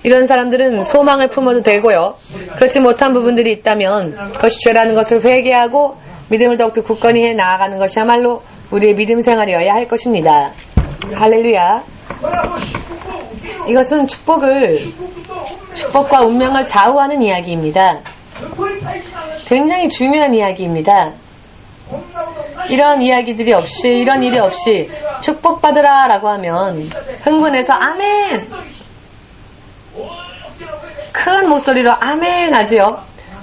이런 사람들은 소망을 품어도 되고요. 그렇지 못한 부분들이 있다면 그것이 죄라는 것을 회개하고 믿음을 더욱더 굳건히 해 나아가는 것이야말로 우리의 믿음 생활이어야 할 것입니다. 할렐루야. 이것은 축복과 운명을 좌우하는 이야기입니다. 굉장히 중요한 이야기입니다. 이런 이야기들이 없이 이런 일이 없이 축복받으라 라고 하면 흥분해서 아멘 큰 목소리로 아멘 하지요.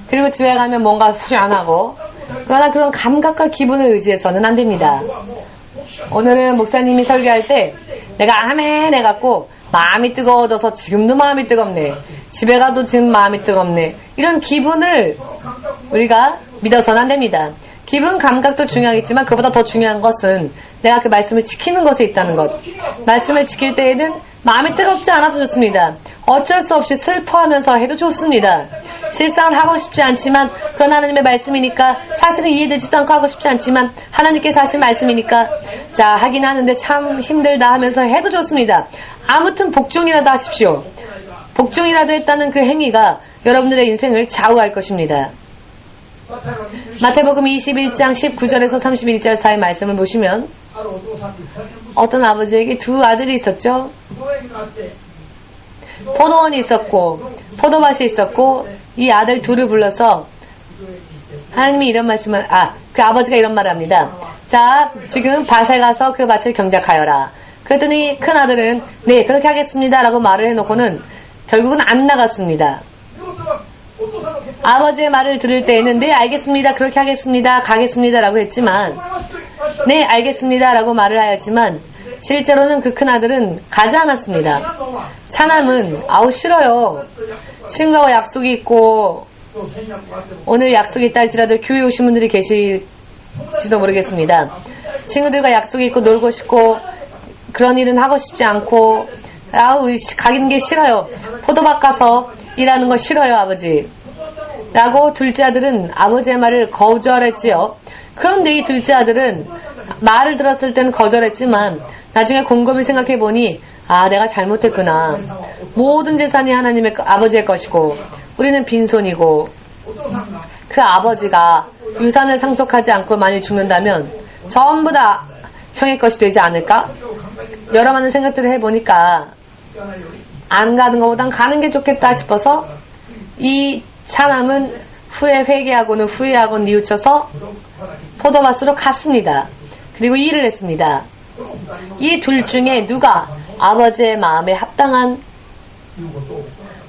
그리고 집에 가면 뭔가 후련하고 그러나 그런 감각과 기분을 의지해서는 안 됩니다. 오늘은 목사님이 설교할 때 내가 아멘 해갖고 마음이 뜨거워져서 지금도 마음이 뜨겁네, 집에 가도 지금 마음이 뜨겁네, 이런 기분을 우리가 믿어서는 안 됩니다. 기분 감각도 중요하겠지만 그보다 더 중요한 것은 내가 그 말씀을 지키는 것에 있다는 것. 말씀을 지킬 때에는 마음이 뜨겁지 않아도 좋습니다. 어쩔 수 없이 슬퍼하면서 해도 좋습니다. 실상은 하고 싶지 않지만 그런 하나님의 말씀이니까 사실은 이해되지도 않고 하고 싶지 않지만 하나님께서 하신 말씀이니까 자 하긴 하는데 참 힘들다 하면서 해도 좋습니다. 아무튼 복종이라도 하십시오. 복종이라도 했다는 그 행위가 여러분들의 인생을 좌우할 것입니다. 마태복음 21장 19절에서 31절 사이 말씀을 보시면 어떤 아버지에게 두 아들이 있었죠. 포도원이 있었고 포도밭이 있었고 이 아들 둘을 불러서 하나님이 이런 말씀을 그 아버지가 이런 말을 합니다. 자, 지금 밭에 가서 그 밭을 경작하여라. 그랬더니 큰 아들은 네, 그렇게 하겠습니다 라고 말을 해놓고는 결국은 안 나갔습니다. 아버지의 말을 들을 때에는 네, 알겠습니다, 그렇게 하겠습니다, 가겠습니다 라고 했지만 네, 알겠습니다 라고 말을 하였지만 실제로는 그 큰 아들은 가지 않았습니다. 차남은 싫어요. 친구와 약속이 있고 오늘 약속이 있다 할지라도 교회에 오신 분들이 계실지도 모르겠습니다. 친구들과 약속이 있고 놀고 싶고 그런 일은 하고 싶지 않고 가기는 게 싫어요. 포도밭 가서 일하는 거 싫어요, 아버지 라고 둘째 아들은 아버지의 말을 거절했지요. 그런데 이 둘째 아들은 말을 들었을 때는 거절했지만 나중에 곰곰이 생각해보니 내가 잘못했구나. 모든 재산이 하나님의 아버지의 것이고 우리는 빈손이고 그 아버지가 유산을 상속하지 않고 만일 죽는다면 전부 다 형의 것이 되지 않을까? 여러 많은 생각들을 해보니까 안 가는 것보단 가는 게 좋겠다 싶어서 이 차남은 후에 회개하고는 후회하고 뉘우쳐서 포도밭으로 갔습니다. 그리고 일을 했습니다. 이 둘 중에 누가 아버지의 마음에 합당한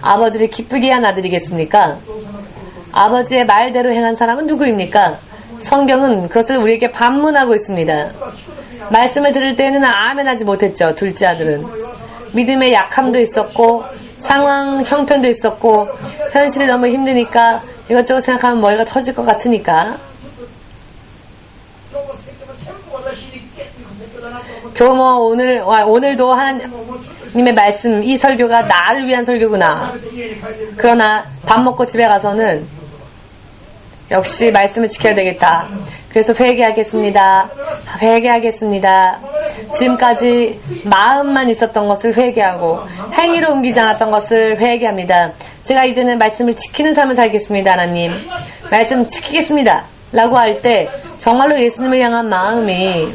아버지를 기쁘게 한 아들이겠습니까? 아버지의 말대로 행한 사람은 누구입니까? 성경은 그것을 우리에게 반문하고 있습니다. 말씀을 들을 때는 아멘하지 못했죠. 둘째 아들은 믿음의 약함도 있었고 상황 형편도 있었고 현실이 너무 힘드니까 이것저것 생각하면 머리가 터질 것 같으니까 교모 오늘도 하나님의 말씀 이 설교가 나를 위한 설교구나. 그러나 밥 먹고 집에 가서는 역시 말씀을 지켜야 되겠다. 그래서 회개하겠습니다. 지금까지 마음만 있었던 것을 회개하고 행위로 옮기지 않았던 것을 회개합니다. 제가 이제는 말씀을 지키는 삶을 살겠습니다. 하나님 말씀 지키겠습니다 라고 할 때 정말로 예수님을 향한 마음이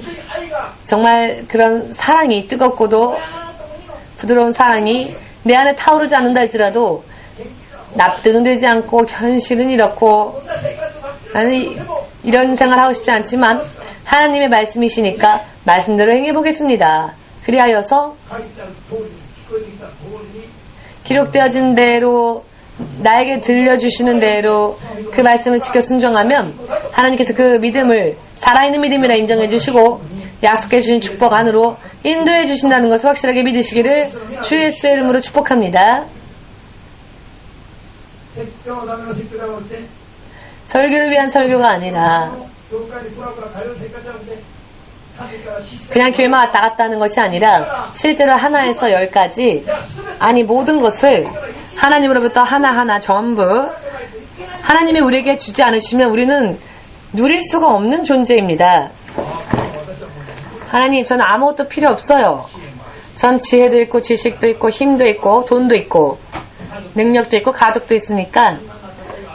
정말 그런 사랑이 뜨겁고도 부드러운 사랑이 내 안에 타오르지 않는다 할지라도 납득은 되지 않고 현실은 이렇고 나는 이런 생활하고 싶지 않지만 하나님의 말씀이시니까 말씀대로 행해보겠습니다. 그리하여서 기록되어진 대로 나에게 들려주시는 대로 그 말씀을 지켜 순종하면 하나님께서 그 믿음을 살아있는 믿음이라 인정해 주시고 약속해 주신 축복 안으로 인도해 주신다는 것을 확실하게 믿으시기를 주 예수의 이름으로 축복합니다. 설교를 위한 설교가 아니라 그냥 교회만 왔다 갔다 하는 것이 아니라 실제로 하나에서 10가지 아니 모든 것을 하나님으로부터 하나하나 전부 하나님이 우리에게 주지 않으시면 우리는 누릴 수가 없는 존재입니다. 하나님 저는 아무것도 필요 없어요. 전 지혜도 있고 지식도 있고 힘도 있고 돈도 있고 능력도 있고 가족도 있으니까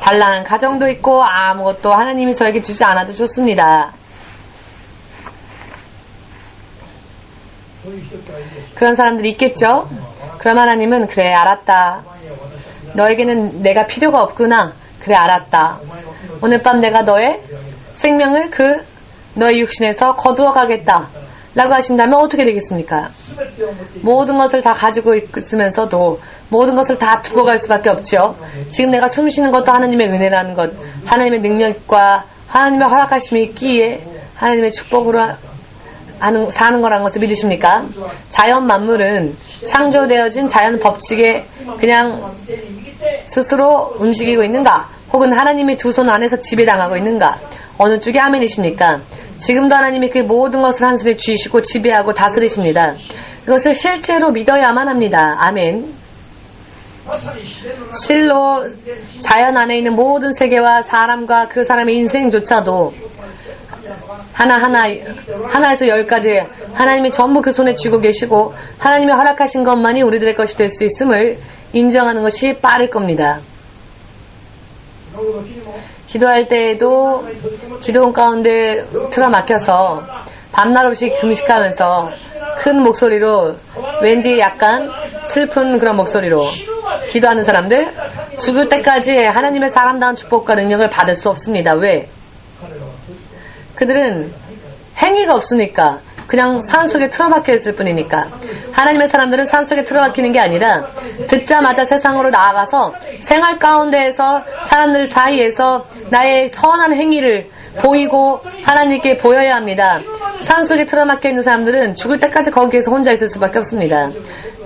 단란한 가정도 있고 아무것도 하나님이 저에게 주지 않아도 좋습니다. 그런 사람들이 있겠죠? 그럼 하나님은 그래 알았다. 너에게는 내가 필요가 없구나. 그래 알았다. 오늘 밤 내가 너의 생명을 너의 육신에서 거두어 가겠다 라고 하신다면 어떻게 되겠습니까? 모든 것을 다 가지고 있으면서도 모든 것을 다 두고 갈 수밖에 없죠. 지금 내가 숨 쉬는 것도 하나님의 은혜라는 것, 하나님의 능력과 하나님의 허락하심이 있기에 하나님의 축복으로 사는 거라는 것을 믿으십니까? 자연 만물은 창조되어진 자연 법칙에 그냥 스스로 움직이고 있는가? 혹은 하나님의 두 손 안에서 지배당하고 있는가? 어느 쪽이 아멘이십니까? 지금도 하나님이 그 모든 것을 한 손에 쥐시고 지배하고 다스리십니다. 이것을 실제로 믿어야만 합니다. 아멘. 실로 자연 안에 있는 모든 세계와 사람과 그 사람의 인생조차도 하나에서 10가지 하나님이 전부 그 손에 쥐고 계시고 하나님이 허락하신 것만이 우리들의 것이 될 수 있음을 인정하는 것이 빠를 겁니다. 기도할 때에도 기도원 가운데 틀어막혀서 밤낮 없이 금식하면서 큰 목소리로 왠지 약간 슬픈 그런 목소리로 기도하는 사람들 죽을 때까지 하나님의 사람다운 축복과 능력을 받을 수 없습니다. 왜? 그들은 행위가 없으니까 그냥 산속에 틀어박혀 있을 뿐이니까. 하나님의 사람들은 산속에 틀어박히는 게 아니라 듣자마자 세상으로 나아가서 생활 가운데에서 사람들 사이에서 나의 선한 행위를 보이고 하나님께 보여야 합니다. 산속에 틀어박혀 있는 사람들은 죽을 때까지 거기에서 혼자 있을 수밖에 없습니다.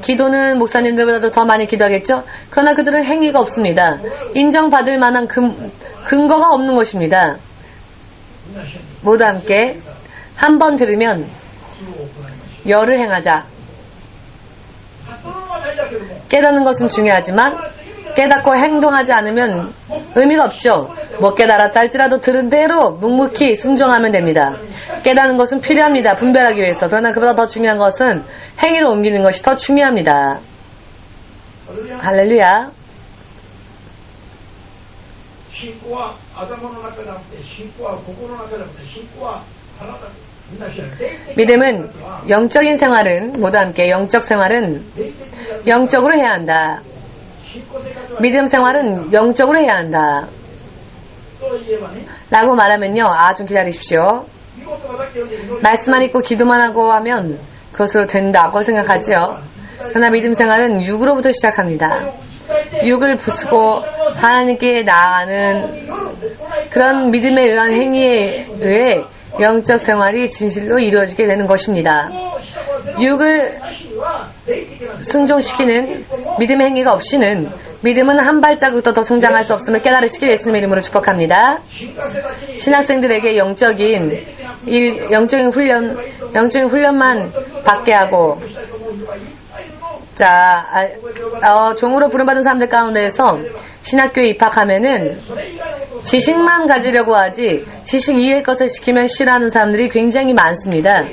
기도는 목사님들보다도 더 많이 기도하겠죠? 그러나 그들은 행위가 없습니다. 인정받을 만한 근거가 없는 것입니다. 모두 함께 한 번 들으면 열을 행하자. 깨닫는 것은 중요하지만 깨닫고 행동하지 않으면 의미가 없죠. 못 깨달았다 할지라도 들은 대로 묵묵히 순종하면 됩니다. 깨닫는 것은 필요합니다. 분별하기 위해서. 그러나 그보다 더 중요한 것은 행위로 옮기는 것이 더 중요합니다. 할렐루야. 믿음은 영적인 생활은 모두 함께 영적 생활은 영적으로 해야 한다. 믿음 생활은 영적으로 해야 한다. 라고 말하면요. 좀 기다리십시오. 말씀만 있고 기도만 하고 하면 그것으로 된다고 생각하죠. 그러나 믿음 생활은 육으로부터 시작합니다. 육을 부수고 하나님께 나아가는 그런 믿음에 의한 행위에 의해 영적 생활이 진실로 이루어지게 되는 것입니다. 육을 순종시키는 믿음의 행위가 없이는 믿음은 한 발자국도 더 성장할 수 없음을 깨달으시길 예수님의 이름으로 축복합니다. 신학생들에게 영적인 훈련만 받게 하고 종으로 부름받은 사람들 가운데에서 신학교에 입학하면은 지식만 가지려고 하지 지식 이외의 것을 시키면 싫어하는 사람들이 굉장히 많습니다.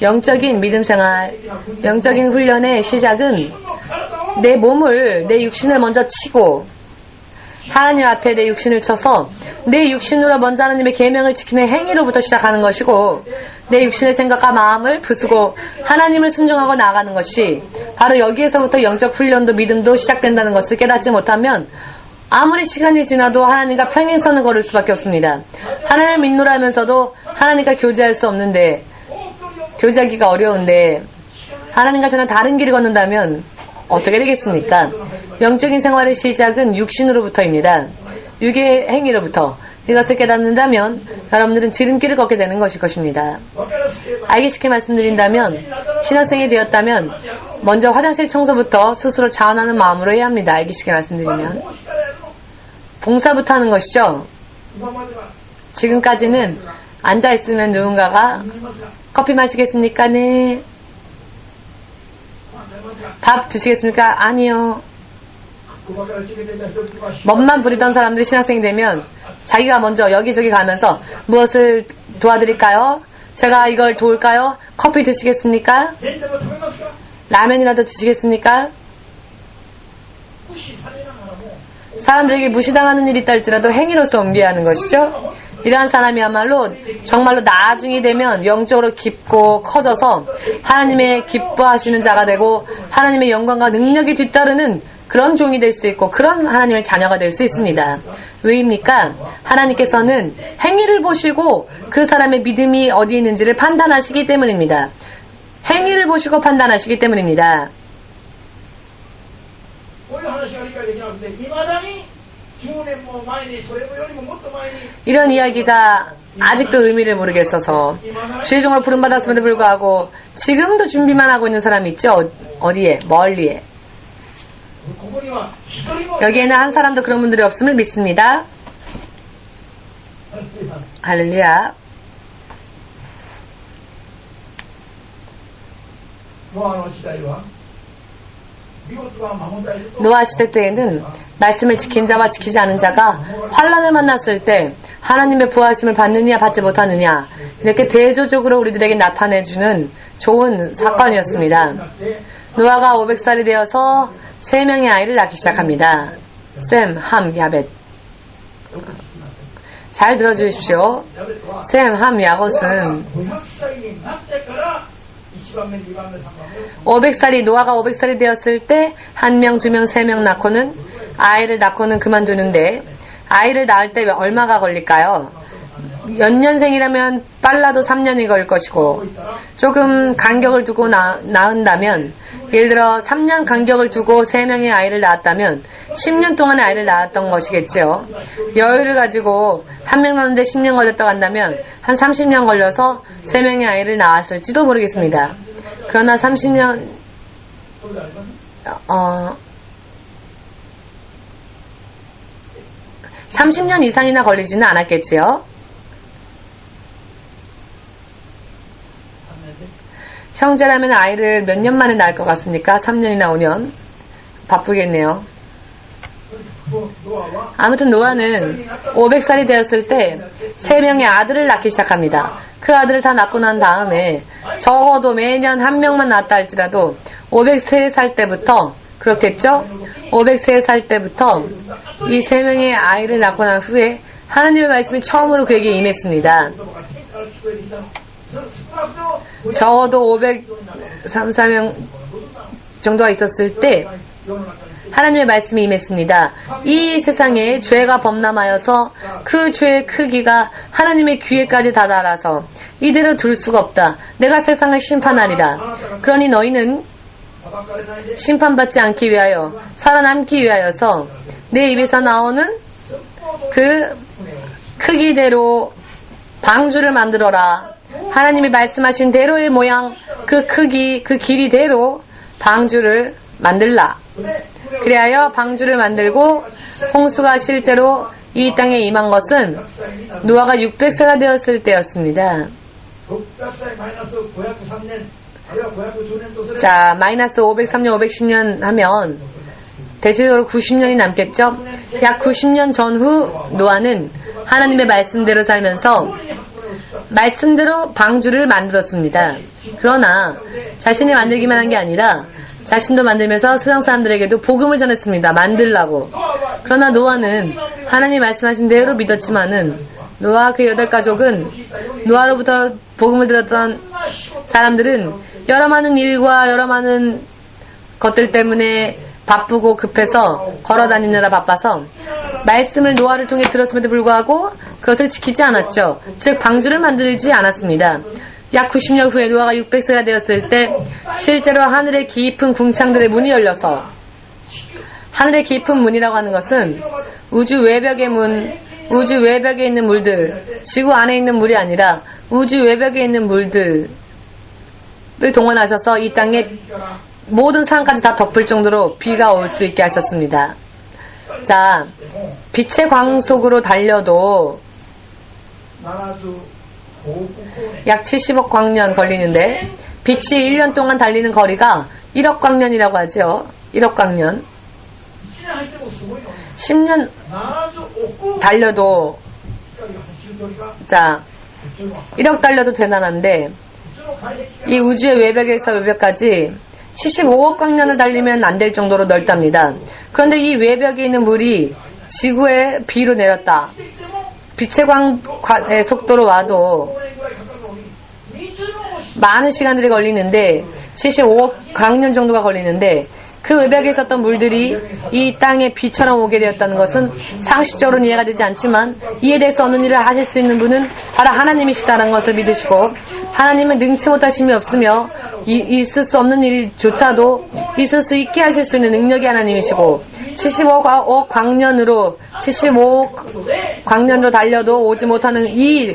영적인 믿음 생활, 영적인 훈련의 시작은 내 몸을, 내 육신을 먼저 치고 하나님 앞에 내 육신을 쳐서 내 육신으로 먼저 하나님의 계명을 지키는 행위로부터 시작하는 것이고 내 육신의 생각과 마음을 부수고 하나님을 순종하고 나아가는 것이 바로 여기에서부터 영적 훈련도 믿음도 시작된다는 것을 깨닫지 못하면 아무리 시간이 지나도 하나님과 평행선을 걸을 수밖에 없습니다. 하나님을 믿노라 하면서도 하나님과 교제할 수 없는데 교제하기가 어려운데 하나님과 저는 다른 길을 걷는다면 어떻게 되겠습니까? 영적인 생활의 시작은 육신으로부터입니다. 육의 행위로부터 이것을 깨닫는다면 여러분들은 지름길을 걷게 되는 것일 것입니다. 알기 쉽게 말씀드린다면 신학생이 되었다면 먼저 화장실 청소부터 스스로 자원하는 마음으로 해야 합니다. 알기 쉽게 말씀드리면 봉사부터 하는 것이죠. 지금까지는 앉아있으면 누군가가 커피 마시겠습니까? 네. 밥 드시겠습니까? 아니요. 멋만 부리던 사람들이 신학생이 되면 자기가 먼저 여기저기 가면서 무엇을 도와드릴까요? 제가 이걸 도울까요? 커피 드시겠습니까? 라면이라도 드시겠습니까? 사람들에게 무시당하는 일이 있다 할지라도 행위로서 옮겨야 하는 것이죠. 이러한 사람이야말로 정말로 나중이 되면 영적으로 깊고 커져서 하나님의 기뻐하시는 자가 되고 하나님의 영광과 능력이 뒤따르는 그런 종이 될 수 있고 그런 하나님의 자녀가 될 수 있습니다. 왜입니까? 하나님께서는 행위를 보시고 그 사람의 믿음이 어디 있는지를 판단하시기 때문입니다. 행위를 보시고 판단하시기 때문입니다. 이런 이야기가 아직도 의미를 모르겠어서 주의종으로 부름받았음에도 불구하고 지금도 준비만 하고 있는 사람이 있죠. 어디에? 멀리에. 여기에는 한 사람도 그런 분들이 없음을 믿습니다. 할렐루야. 노아 시대 때에는 말씀을 지킨 자와 지키지 않은 자가 환란을 만났을 때 하나님의 부하심을 받느냐 받지 못하느냐 이렇게 대조적으로 우리들에게 나타내주는 좋은 사건이었습니다. 노아가 500살이 되어서 세 명의 아이를 낳기 시작합니다. 셈, 함, 야벳. 잘 들어주십시오. 셈, 함, 야벳은 500살이 노아가 500살이 되었을 때 1명, 2명, 3명 낳고는 아이를 낳고는 그만두는데 아이를 낳을 때 얼마가 걸릴까요? 연년생이라면 빨라도 3년이 걸릴 것이고 조금 간격을 두고 낳은다면 예를 들어 3년 간격을 두고 3명의 아이를 낳았다면 10년 동안의 아이를 낳았던 것이겠지요. 여유를 가지고 1명 낳는데 10년 걸렸다고 한다면 한 30년 걸려서 3명의 아이를 낳았을지도 모르겠습니다. 그러나 30년 30년 이상이나 걸리지는 않았겠지요. 형제라면 아이를 몇 년 만에 낳을 것 같습니까? 3년이나 5년. 바쁘겠네요. 아무튼 노아는 500살이 되었을 때 3명의 아들을 낳기 시작합니다. 그 아들을 다 낳고 난 다음에 적어도 매년 1명만 낳았다 할지라도 503살 때부터 그렇겠죠? 503살 때부터 이 3명의 아이를 낳고 난 후에 하나님의 말씀이 처음으로 그에게 임했습니다. 적어도 534명 정도가 있었을 때 하나님의 말씀이 임했습니다. 이 세상에 죄가 범람하여서 그 죄의 크기가 하나님의 귀에까지 다다라서 이대로 둘 수가 없다. 내가 세상을 심판하리라. 그러니 너희는 심판받지 않기 위하여 살아남기 위하여서 내 입에서 나오는 그 크기대로 방주를 만들어라. 하나님이 말씀하신 대로의 모양, 그 크기, 그 길이대로 방주를 만들라. 그리하여 방주를 만들고 홍수가 실제로 이 땅에 임한 것은 노아가 600세가 되었을 때였습니다. 자, 마이너스 503년, 510년 하면 대체적으로 90년이 남겠죠? 약 90년 전후 노아는 하나님의 말씀대로 살면서 말씀대로 방주를 만들었습니다. 그러나 자신이 만들기만 한 게 아니라 자신도 만들면서 세상 사람들에게도 복음을 전했습니다. 만들라고. 그러나 노아는 하나님이 말씀하신 대로 믿었지만은 노아와 그 8가족은 노아로부터 복음을 들었던 사람들은 여러 많은 일과 여러 많은 것들 때문에 바쁘고 급해서 걸어다니느라 바빠서 말씀을 노아를 통해 들었음에도 불구하고 그것을 지키지 않았죠. 즉 방주를 만들지 않았습니다. 약 90년 후에 노아가 600세가 되었을 때 실제로 하늘의 깊은 궁창들의 문이 열려서 하늘의 깊은 문이라고 하는 것은 우주 외벽의 문, 우주 외벽에 있는 물들, 지구 안에 있는 물이 아니라 우주 외벽에 있는 물들을 동원하셔서 이 땅에 모든 산까지 다 덮을 정도로 비가 올 수 있게 하셨습니다. 자, 빛의 광 속으로 달려도 약 70억 광년 걸리는데 빛이 1년 동안 달리는 거리가 1억 광년이라고 하죠. 1억 광년. 10년 달려도 자 1억 달려도 대단한데 이 우주의 외벽에서 외벽까지 75억 광년을 달리면 안 될 정도로 넓답니다. 그런데 이 외벽에 있는 물이 지구에 비로 내렸다. 빛의 광의 속도로 와도 많은 시간들이 걸리는데 75억 광년 정도가 걸리는데 그 외벽에 있었던 물들이 이 땅에 비처럼 오게 되었다는 것은 상식적으로는 이해가 되지 않지만 이해될 수 없는 일을 하실 수 있는 분은 바로 하나님이시다는 것을 믿으시고 하나님은 능치 못하심이 없으며 있을 수 없는 일조차도 있을 수 있게 하실 수 있는 능력이 하나님이시고 75억 광년으로 75억 광년으로 달려도 오지 못하는 이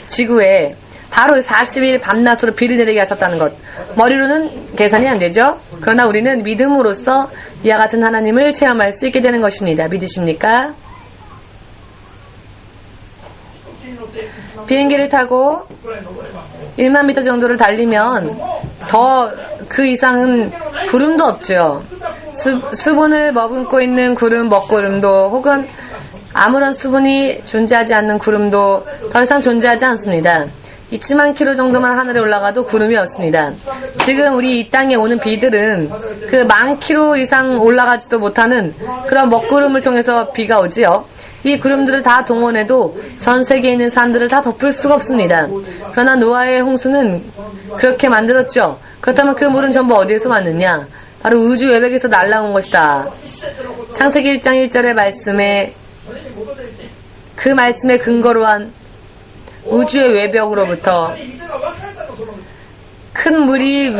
지구에 바로 40일 밤낮으로 비를 내리게 하셨다는 것. 머리로는 계산이 안 되죠? 그러나 우리는 믿음으로써 이와 같은 하나님을 체험할 수 있게 되는 것입니다. 믿으십니까? 비행기를 타고 1만 미터 정도를 달리면 더 그 이상은 구름도 없죠. 수분을 머금고 있는 구름, 먹구름도 혹은 아무런 수분이 존재하지 않는 구름도 더 이상 존재하지 않습니다. 2만 킬로 정도만 하늘에 올라가도 구름이 없습니다. 지금 우리 이 땅에 오는 비들은 그 10,000킬로 이상 올라가지도 못하는 그런 먹구름을 통해서 비가 오지요. 이 구름들을 다 동원해도 전 세계에 있는 산들을 다 덮을 수가 없습니다. 그러나 노아의 홍수는 그렇게 만들었죠. 그렇다면 그 물은 전부 어디에서 왔느냐? 바로 우주 외벽에서 날라온 것이다. 창세기 1장 1절의 말씀에 그 말씀에 근거로 한 우주의 외벽으로부터 큰 물이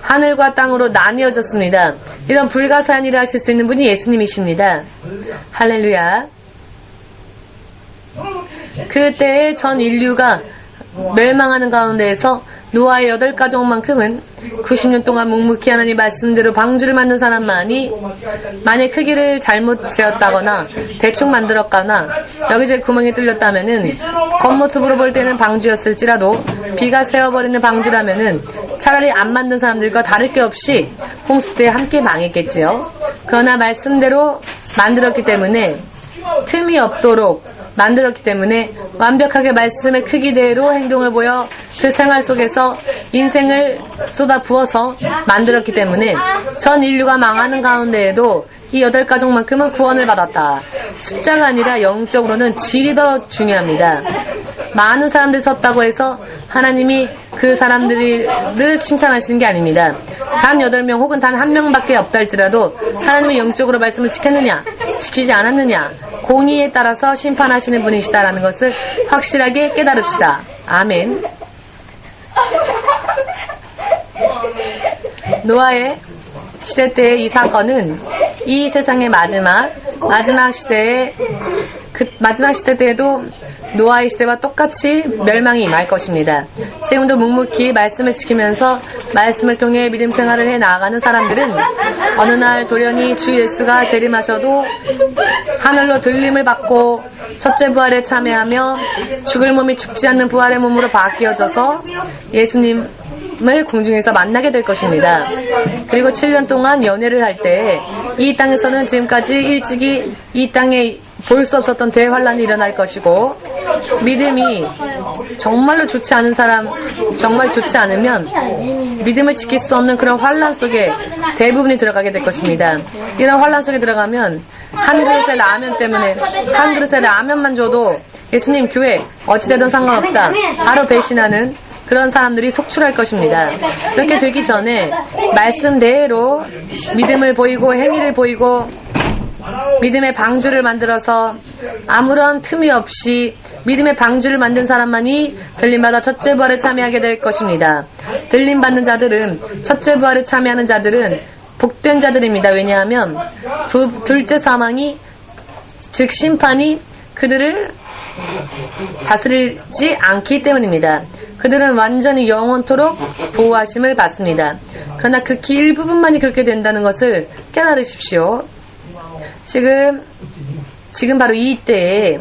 하늘과 땅으로 나뉘어졌습니다. 이런 불가사한 일을 하실 수 있는 분이 예수님이십니다. 할렐루야. 그때의 전 인류가 멸망하는 가운데에서 노아의 8가족만큼은 90년 동안 묵묵히 하나님 말씀대로 방주를 만든 사람만이 만약 크기를 잘못 지었다거나 대충 만들었거나 여기저기 구멍이 뚫렸다면은 겉모습으로 볼 때는 방주였을지라도 비가 새어버리는 방주라면은 차라리 안 만든 사람들과 다를 게 없이 홍수 때에 함께 망했겠지요. 그러나 말씀대로 만들었기 때문에 틈이 없도록 만들었기 때문에 완벽하게 말씀의 크기대로 행동을 보여 그 생활 속에서 인생을 쏟아 부어서 만들었기 때문에 전 인류가 망하는 가운데에도 이 8가족만큼은 구원을 받았다. 숫자가 아니라 영적으로는 질이 더 중요합니다. 많은 사람들이 섰다고 해서 하나님이 그 사람들을 칭찬하시는 게 아닙니다. 단 8명 혹은 단 1명밖에 없다 할지라도 하나님이 영적으로 말씀을 지켰느냐 지키지 않았느냐 공의에 따라서 심판하시는 분이시다라는 것을 확실하게 깨달읍시다. 아멘. 노아의 시대 때의 이 사건은 이 세상의 마지막 시대에 마지막 시대 때에도 노아의 시대와 똑같이 멸망이 임할 것입니다. 지금도 묵묵히 말씀을 지키면서 말씀을 통해 믿음 생활을 해 나아가는 사람들은 어느 날 돌연히 주 예수가 재림하셔도 하늘로 들림을 받고 첫째 부활에 참여하며 죽을 몸이 죽지 않는 부활의 몸으로 바뀌어져서 예수님을 공중에서 만나게 될 것입니다. 그리고 7년 동안 연애를 할 때 이 땅에서는 지금까지 일찍이 이 땅에 볼 수 없었던 대환란이 일어날 것이고 믿음이 정말로 좋지 않은 사람, 정말 좋지 않으면 믿음을 지킬 수 없는 그런 환란 속에 대부분이 들어가게 될 것입니다. 이런 환란 속에 들어가면 한 그릇의 라면 때문에 한 그릇의 라면만 줘도 예수님 교회 어찌되든 상관없다 바로 배신하는 그런 사람들이 속출할 것입니다. 그렇게 되기 전에 말씀대로 믿음을 보이고 행위를 보이고 믿음의 방주를 만들어서 아무런 틈이 없이 믿음의 방주를 만든 사람만이 들림받아 첫째 부활에 참여하게 될 것입니다. 들림받는 자들은 첫째 부활에 참여하는 자들은 복된 자들입니다. 왜냐하면 둘째 사망이 즉 심판이 그들을 다스리지 않기 때문입니다. 그들은 완전히 영원토록 보호하심을 받습니다. 그러나 극히 일부분만이 그렇게 된다는 것을 깨달으십시오. 지금 바로 이 때에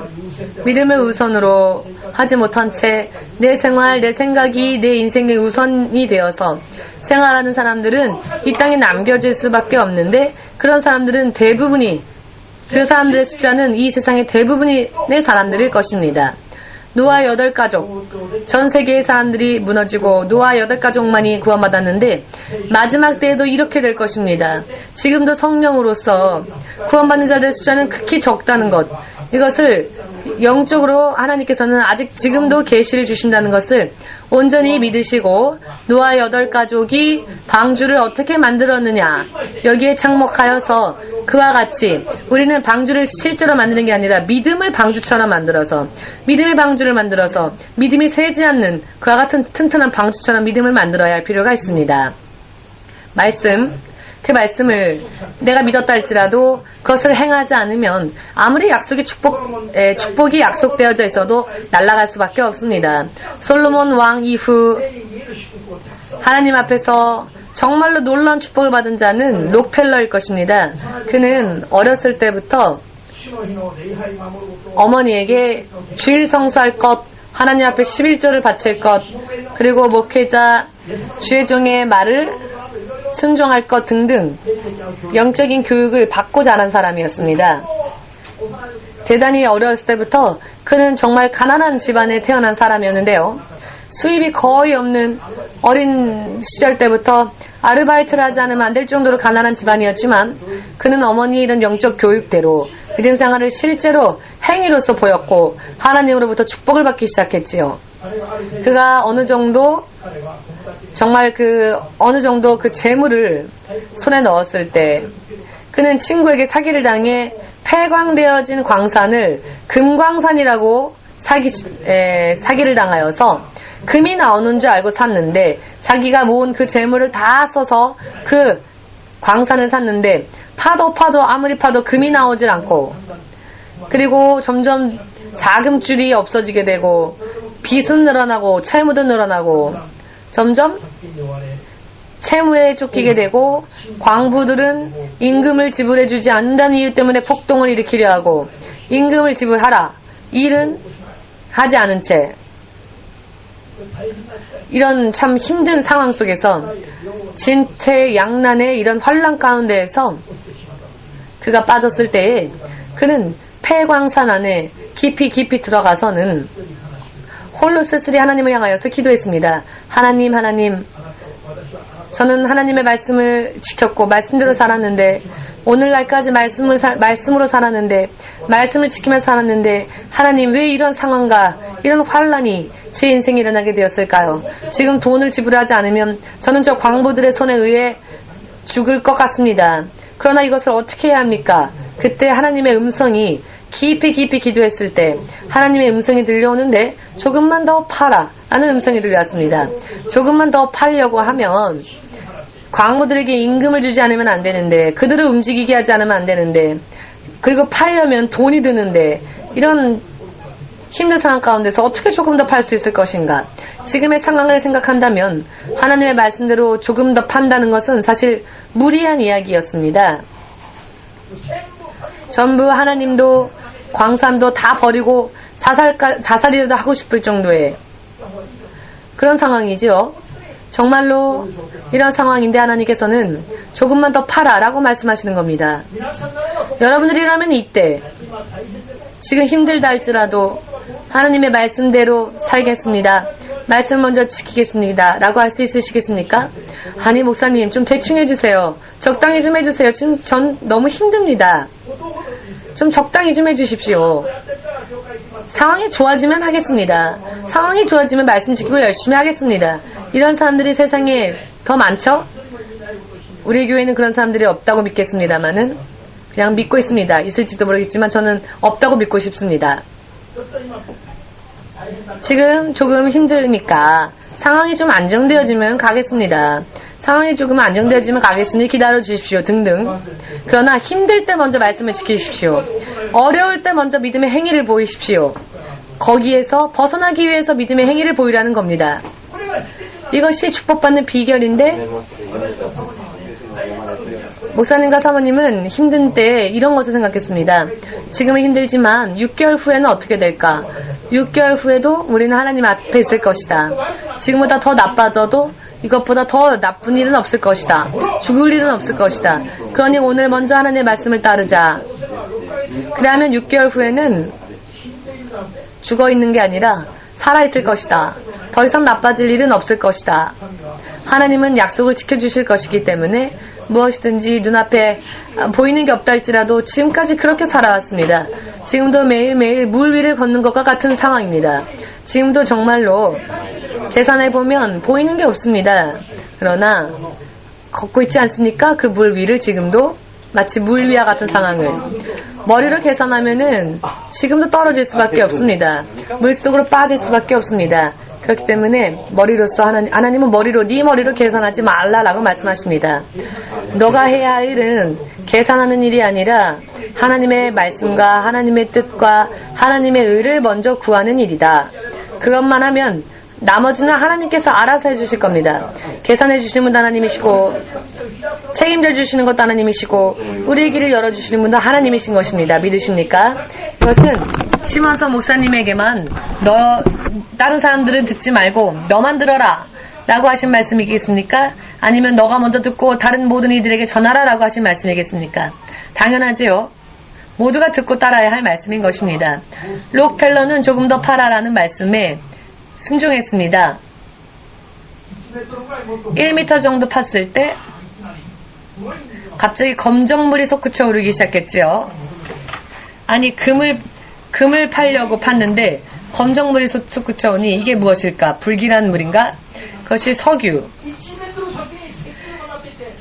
믿음을 우선으로 하지 못한 채 내 생활, 내 생각이 내 인생의 우선이 되어서 생활하는 사람들은 이 땅에 남겨질 수밖에 없는데 그런 사람들은 대부분이 그 사람들의 숫자는 이 세상의 대부분의 사람들일 것입니다. 노아 8가족, 전 세계의 사람들이 무너지고 노아 8가족만이 구원받았는데 마지막 때에도 이렇게 될 것입니다. 지금도 성령으로서 구원받는 자들의 숫자는 극히 적다는 것, 이것을 영적으로 하나님께서는 아직 지금도 계시를 주신다는 것을 온전히 믿으시고 노아 8가족이 방주를 어떻게 만들었느냐 여기에 착목하여서 그와 같이 우리는 방주를 실제로 만드는 게 아니라 믿음을 방주처럼 만들어서 믿음의 방주를 만들어서 믿음이 새지 않는 그와 같은 튼튼한 방주처럼 믿음을 만들어야 할 필요가 있습니다. 그 말씀을 내가 믿었다 할지라도 그것을 행하지 않으면 아무리 축복이 약속되어져 있어도 날아갈 수밖에 없습니다. 솔로몬 왕 이후 하나님 앞에서 정말로 놀라운 축복을 받은 자는 록펠러일 것입니다. 그는 어렸을 때부터 어머니에게 주일 성수할 것, 하나님 앞에 11조를 바칠 것, 그리고 목회자, 주의 종의 말을 순종할 것 등등 영적인 교육을 받고 자란 사람이었습니다. 대단히 어렸을 때부터 그는 정말 가난한 집안에 태어난 사람이었는데요. 수입이 거의 없는 어린 시절 때부터 아르바이트를 하지 않으면 안 될 정도로 가난한 집안이었지만 그는 어머니의 이런 영적 교육대로 믿음 생활을 실제로 행위로서 보였고 하나님으로부터 축복을 받기 시작했지요. 그가 어느 정도 그 재물을 손에 넣었을 때 그는 친구에게 사기를 당해 폐광되어진 광산을 금광산이라고 사기를 당하여서 금이 나오는 줄 알고 샀는데 자기가 모은 그 재물을 다 써서 그 광산을 샀는데 파도 아무리 파도 금이 나오질 않고 그리고 점점 자금줄이 없어지게 되고 빚은 늘어나고 채무도 늘어나고 점점 채무에 쫓기게 되고 광부들은 임금을 지불해주지 않는다는 이유 때문에 폭동을 일으키려 하고 임금을 지불하라 일은 하지 않은 채 이런 참 힘든 상황 속에서 진퇴양난의 이런 환란 가운데에서 그가 빠졌을 때에 그는 폐광산 안에 깊이 들어가서는 홀로 쓸쓸히 하나님을 향하여서 기도했습니다. 하나님 저는 하나님의 말씀을 지켰고 말씀대로 살았는데 오늘날까지 말씀으로 살았는데 말씀을 지키며 살았는데 하나님 왜 이런 상황과 이런 환란이 제 인생에 일어나게 되었을까요? 지금 돈을 지불하지 않으면 저는 저 광부들의 손에 의해 죽을 것 같습니다. 그러나 이것을 어떻게 해야 합니까? 그때 하나님의 음성이 깊이 기도했을 때 하나님의 음성이 들려오는데 조금만 더 팔아 라는 음성이 들려왔습니다. 조금만 더 팔려고 하면 광부들에게 임금을 주지 않으면 안 되는데 그들을 움직이게 하지 않으면 안 되는데 그리고 팔려면 돈이 드는데 이런 힘든 상황 가운데서 어떻게 조금 더 팔 수 있을 것인가? 지금의 상황을 생각한다면 하나님의 말씀대로 조금 더 판다는 것은 사실 무리한 이야기였습니다. 전부 하나님도 광산도 다 버리고 자살이라도 하고 싶을 정도의 그런 상황이죠. 정말로 이런 상황인데 하나님께서는 조금만 더 팔아 라고 말씀하시는 겁니다. 여러분들이라면 이때 지금 힘들다 할지라도 하나님의 말씀대로 살겠습니다. 말씀 먼저 지키겠습니다. 라고 할 수 있으시겠습니까? 아니 목사님 좀 대충 해주세요. 적당히 좀 해주세요. 지금 전 너무 힘듭니다. 좀 적당히 좀 해주십시오. 상황이 좋아지면 하겠습니다. 상황이 좋아지면 말씀 지키고 열심히 하겠습니다. 이런 사람들이 세상에 더 많죠? 우리 교회는 그런 사람들이 없다고 믿겠습니다만은 그냥 믿고 있습니다. 있을지도 모르겠지만 저는 없다고 믿고 싶습니다. 지금 조금 힘드니까 상황이 좀 안정되어지면 가겠습니다. 상황이 조금 안정되어지면 가겠으니 기다려 주십시오 등등. 그러나 힘들 때 먼저 말씀을 지키십시오. 어려울 때 먼저 믿음의 행위를 보이십시오. 거기에서 벗어나기 위해서 믿음의 행위를 보이라는 겁니다. 이것이 축복받는 비결인데 목사님과 사모님은 힘든 때 이런 것을 생각했습니다. 지금은 힘들지만 6개월 후에는 어떻게 될까? 6개월 후에도 우리는 하나님 앞에 있을 것이다. 지금보다 더 나빠져도 이것보다 더 나쁜 일은 없을 것이다. 죽을 일은 없을 것이다. 그러니 오늘 먼저 하나님의 말씀을 따르자. 그러면 6개월 후에는 죽어있는 게 아니라 살아있을 것이다. 더 이상 나빠질 일은 없을 것이다. 하나님은 약속을 지켜주실 것이기 때문에 무엇이든지 눈앞에 보이는 게 없다 할지라도 지금까지 그렇게 살아왔습니다. 지금도 매일매일 물 위를 걷는 것과 같은 상황입니다. 지금도 정말로 계산해보면 보이는 게 없습니다. 그러나 걷고 있지 않습니까? 그 물 위를 지금도 마치 물 위와 같은 상황을 머리로 계산하면은 지금도 떨어질 수밖에 없습니다. 물속으로 빠질 수밖에 없습니다. 그렇기 때문에 머리로서 하나님은 네 머리로 계산하지 말라라고 말씀하십니다. 너가 해야 할 일은 계산하는 일이 아니라 하나님의 말씀과 하나님의 뜻과 하나님의 의를 먼저 구하는 일이다. 그것만 하면 나머지는 하나님께서 알아서 해주실 겁니다. 계산해 주시는 분도 하나님이시고 책임져 주시는 것도 하나님이시고 우리의 길을 열어주시는 분도 하나님이신 것입니다. 믿으십니까? 이것은 심원서 목사님에게만 다른 사람들은 듣지 말고 너만 들어라 라고 하신 말씀이겠습니까? 아니면 너가 먼저 듣고 다른 모든 이들에게 전하라 라고 하신 말씀이겠습니까? 당연하지요. 모두가 듣고 따라야 할 말씀인 것입니다. 록펠러는 조금 더 팔아라는 말씀에 순종했습니다. 1m 정도 팠을 때 갑자기 검정물이 솟구쳐 오르기 시작했지요. 아니 금을 팔려고 팠는데 검정물이 솟구쳐 오니 이게 무엇일까? 불길한 물인가? 그것이 석유.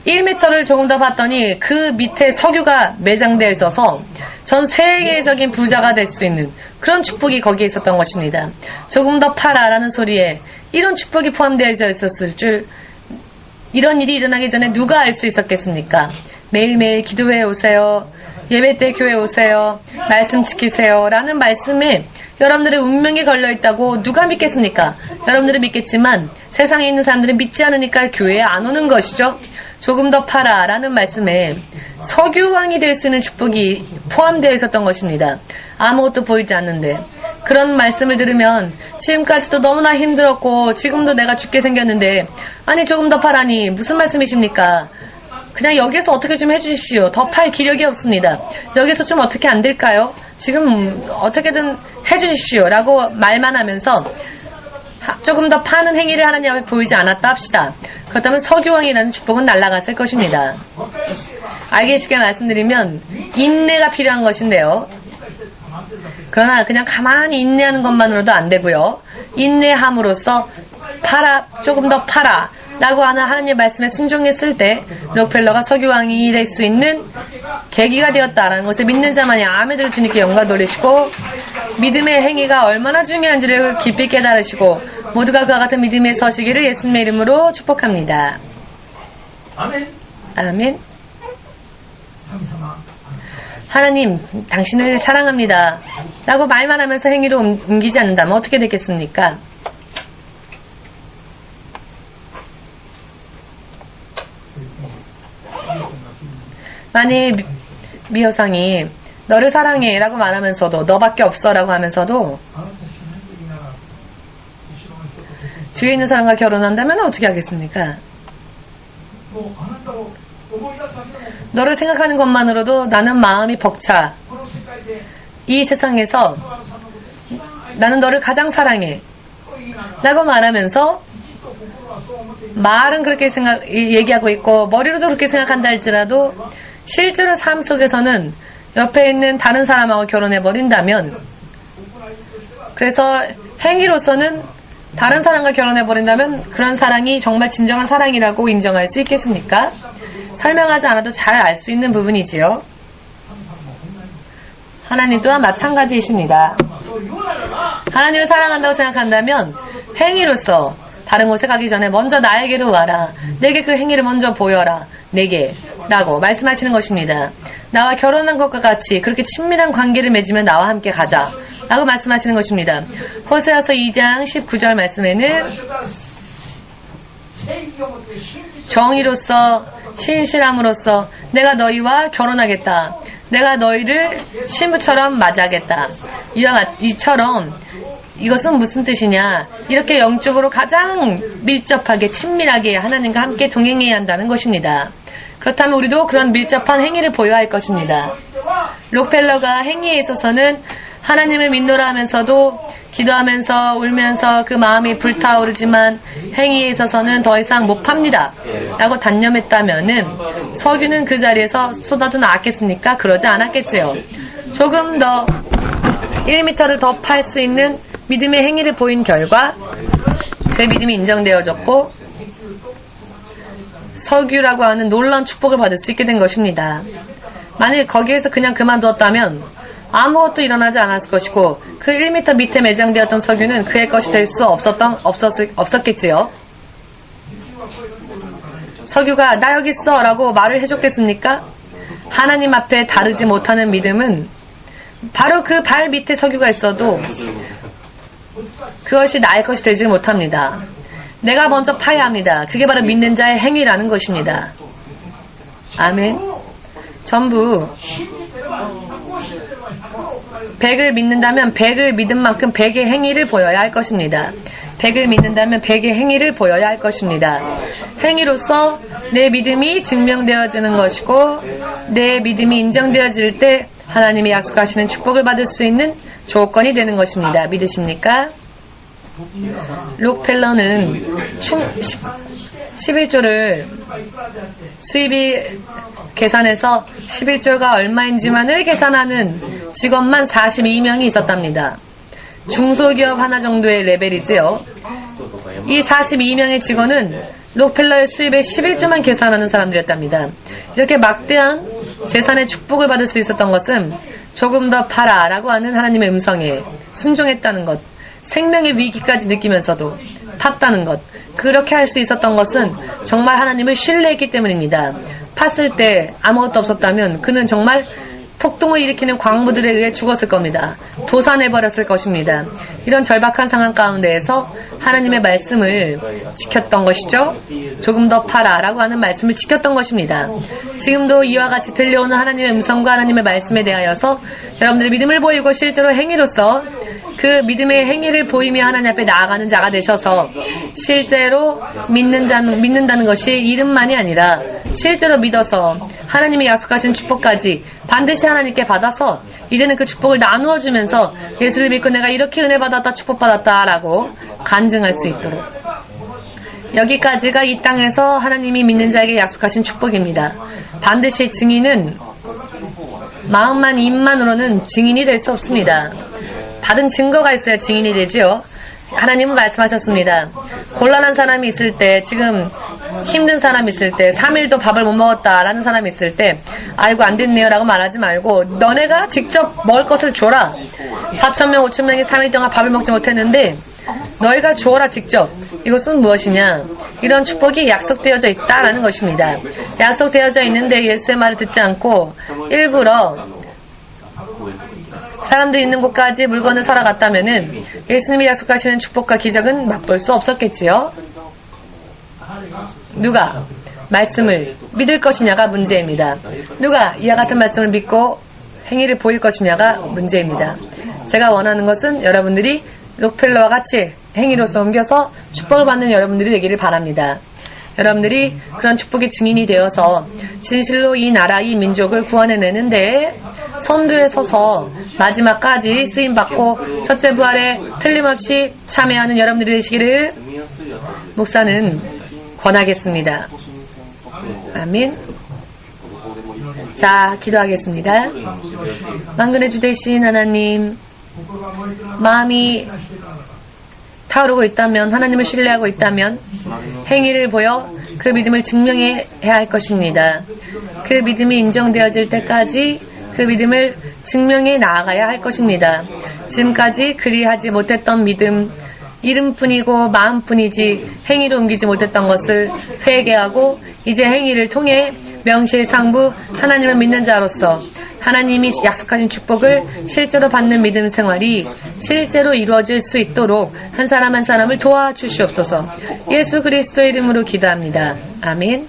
1m를 조금 더 봤더니 그 밑에 석유가 매장되어 있어서 전 세계적인 부자가 될 수 있는 그런 축복이 거기에 있었던 것입니다. 조금 더 팔아라는 소리에 이런 축복이 포함되어 있었을 줄, 이런 일이 일어나기 전에 누가 알 수 있었겠습니까? 매일매일 기도회 오세요. 예배 때 교회 오세요. 말씀 지키세요. 라는 말씀에 여러분들의 운명이 걸려있다고 누가 믿겠습니까? 여러분들은 믿겠지만 세상에 있는 사람들은 믿지 않으니까 교회에 안 오는 것이죠. 조금 더 팔아 라는 말씀에 석유왕이 될 수 있는 축복이 포함되어 있었던 것입니다. 아무것도 보이지 않는데 그런 말씀을 들으면 지금까지도 너무나 힘들었고 지금도 내가 죽게 생겼는데 아니 조금 더 팔아니 무슨 말씀이십니까? 그냥 여기서 어떻게 좀 해주십시오. 더 팔 기력이 없습니다. 여기서 좀 어떻게 안 될까요? 지금 어떻게든 해주십시오 라고 말만 하면서 조금 더 파는 행위를 하느냐 보이지 않았다 합시다. 그렇다면 석유왕이라는 축복은 날아갔을 것입니다. 알기 쉽게 말씀드리면 인내가 필요한 것인데요. 그러나 그냥 가만히 인내하는 것만으로도 안 되고요. 인내함으로써 팔아, 조금 더 팔아 라고 하는 하나님의 말씀에 순종했을 때 록펠러가 석유왕이 될 수 있는 계기가 되었다라는 것을 믿는 자만이 아멘을 주님께 영광 돌리시고 믿음의 행위가 얼마나 중요한지를 깊이 깨달으시고 모두가 그와 같은 믿음에 서시기를 예수님의 이름으로 축복합니다. 아멘. 하나님, 당신을 사랑합니다 라고 말만 하면서 행위로 옮기지 않는다면 어떻게 되겠습니까? 만일 미여상이 너를 사랑해 라고 말하면서도 너밖에 없어 라고 하면서도 주위에 있는 사람과 결혼한다면 어떻게 하겠습니까? 너를 생각하는 것만으로도 나는 마음이 벅차. 이 세상에서 나는 너를 가장 사랑해 라고 말하면서 말은 그렇게 얘기하고 있고 머리로도 그렇게 생각한다 할지라도 실제로 삶 속에서는 옆에 있는 다른 사람하고 결혼해버린다면, 그래서 행위로서는 다른 사람과 결혼해버린다면 그런 사랑이 정말 진정한 사랑이라고 인정할 수 있겠습니까? 설명하지 않아도 잘 알 수 있는 부분이지요. 하나님 또한 마찬가지이십니다. 하나님을 사랑한다고 생각한다면 행위로서 다른 곳에 가기 전에 먼저 나에게로 와라. 내게 그 행위를 먼저 보여라. 내게 라고 말씀하시는 것입니다. 나와 결혼한 것과 같이 그렇게 친밀한 관계를 맺으면 나와 함께 가자 라고 말씀하시는 것입니다. 호세아서 2장 19절 말씀에는 정의로서 신실함으로써 내가 너희와 결혼하겠다. 내가 너희를 신부처럼 맞이하겠다. 이처럼 이것은 무슨 뜻이냐? 이렇게 영적으로 가장 밀접하게 친밀하게 하나님과 함께 동행해야 한다는 것입니다. 그렇다면 우리도 그런 밀접한 행위를 보여야 할 것입니다. 록펠러가 행위에 있어서는 하나님을 믿노라 하면서도 기도하면서 울면서 그 마음이 불타오르지만 행위에 있어서는 더 이상 못 팝니다 라고 단념했다면은 석유는 그 자리에서 쏟아져 나왔겠습니까? 그러지 않았겠지요. 조금 더 1m를 더 팔 수 있는 믿음의 행위를 보인 결과 그 믿음이 인정되어졌고 석유라고 하는 놀라운 축복을 받을 수 있게 된 것입니다. 만일 거기에서 그냥 그만두었다면 아무것도 일어나지 않았을 것이고 그 1m 밑에 매장되었던 석유는 그의 것이 될 수 없었겠지요. 석유가 나 여기 있어 라고 말을 해줬겠습니까? 하나님 앞에 다르지 못하는 믿음은 바로 그 발 밑에 석유가 있어도 그것이 나의 것이 되지 못합니다. 내가 먼저 파야 합니다. 그게 바로 믿는 자의 행위라는 것입니다. 아멘. 전부 100을 믿는다면 100을 믿은 만큼 100의 행위를 보여야 할 것입니다. 100을 믿는다면 100의 행위를 보여야 할 것입니다. 행위로서 내 믿음이 증명되어지는 것이고 내 믿음이 인정되어질 때 하나님이 약속하시는 축복을 받을 수 있는 조건이 되는 것입니다. 믿으십니까? 록펠러는 11조를 수입이 계산해서 11조가 얼마인지만을 계산하는 직원만 42명이 있었답니다. 중소기업 하나 정도의 레벨이지요. 이 42명의 직원은 록펠러의 수입의 11조만 계산하는 사람들이었답니다. 이렇게 막대한 재산의 축복을 받을 수 있었던 것은 조금 더 팔아라고 하는 하나님의 음성에 순종했다는 것, 생명의 위기까지 느끼면서도 팠다는 것, 그렇게 할 수 있었던 것은 정말 하나님을 신뢰했기 때문입니다. 팠을 때 아무것도 없었다면 그는 정말 폭동을 일으키는 광부들에 의해 죽었을 겁니다. 도산해버렸을 것입니다. 이런 절박한 상황 가운데에서 하나님의 말씀을 지켰던 것이죠. 조금 더 팔아라고 하는 말씀을 지켰던 것입니다. 지금도 이와 같이 들려오는 하나님의 음성과 하나님의 말씀에 대하여서 여러분들의 믿음을 보이고 실제로 행위로서 그 믿음의 행위를 보이며 하나님 앞에 나아가는 자가 되셔서 실제로 믿는다는 것이 이름만이 아니라 실제로 믿어서 하나님이 약속하신 축복까지 반드시 하나님께 받아서 이제는 그 축복을 나누어 주면서 예수를 믿고 내가 이렇게 은혜 받았다 축복받았다 라고 간증할 수 있도록, 여기까지가 이 땅에서 하나님이 믿는 자에게 약속하신 축복입니다. 반드시 증인은 마음만 입만으로는 증인이 될 수 없습니다. 받은 증거가 있어야 증인이 되지요. 하나님은 말씀하셨습니다. 곤란한 사람이 있을 때, 지금 힘든 사람이 있을 때, 3일도 밥을 못 먹었다라는 사람이 있을 때, 아이고 안 됐네요 라고 말하지 말고 너네가 직접 먹을 것을 줘라. 4,000명 5,000명이 3일 동안 밥을 먹지 못했는데 너희가 주어라 직접. 이것은 무엇이냐? 이런 축복이 약속되어져 있다라는 것입니다. 약속되어져 있는데 예수의 말을 듣지 않고 일부러 사람들이 있는 곳까지 물건을 사러 갔다면은 예수님이 약속하시는 축복과 기적은 맛볼 수 없었겠지요. 누가 말씀을 믿을 것이냐가 문제입니다. 누가 이와 같은 말씀을 믿고 행위를 보일 것이냐가 문제입니다. 제가 원하는 것은 여러분들이 록펠러와 같이 행위로서 옮겨서 축복을 받는 여러분들이 되기를 바랍니다. 여러분들이 그런 축복의 증인이 되어서 진실로 이 나라, 이 민족을 구원해내는데 선두에 서서 마지막까지 쓰임받고 첫째 부활에 틀림없이 참여하는 여러분들이 되시기를 목사는 권하겠습니다. 아멘. 자, 기도하겠습니다. 만군의 주 되신 하나님, 마음이 타오르고 있다면, 하나님을 신뢰하고 있다면 행위를 보여 그 믿음을 증명해야 할 것입니다. 그 믿음이 인정되어질 때까지 그 믿음을 증명해 나아가야 할 것입니다. 지금까지 그리하지 못했던 믿음, 이름뿐이고 마음뿐이지 행위로 옮기지 못했던 것을 회개하고 이제 행위를 통해 명실상부 하나님을 믿는 자로서 하나님이 약속하신 축복을 실제로 받는 믿음 생활이 실제로 이루어질 수 있도록 한 사람 한 사람을 도와주시옵소서. 예수 그리스도의 이름으로 기도합니다. 아멘.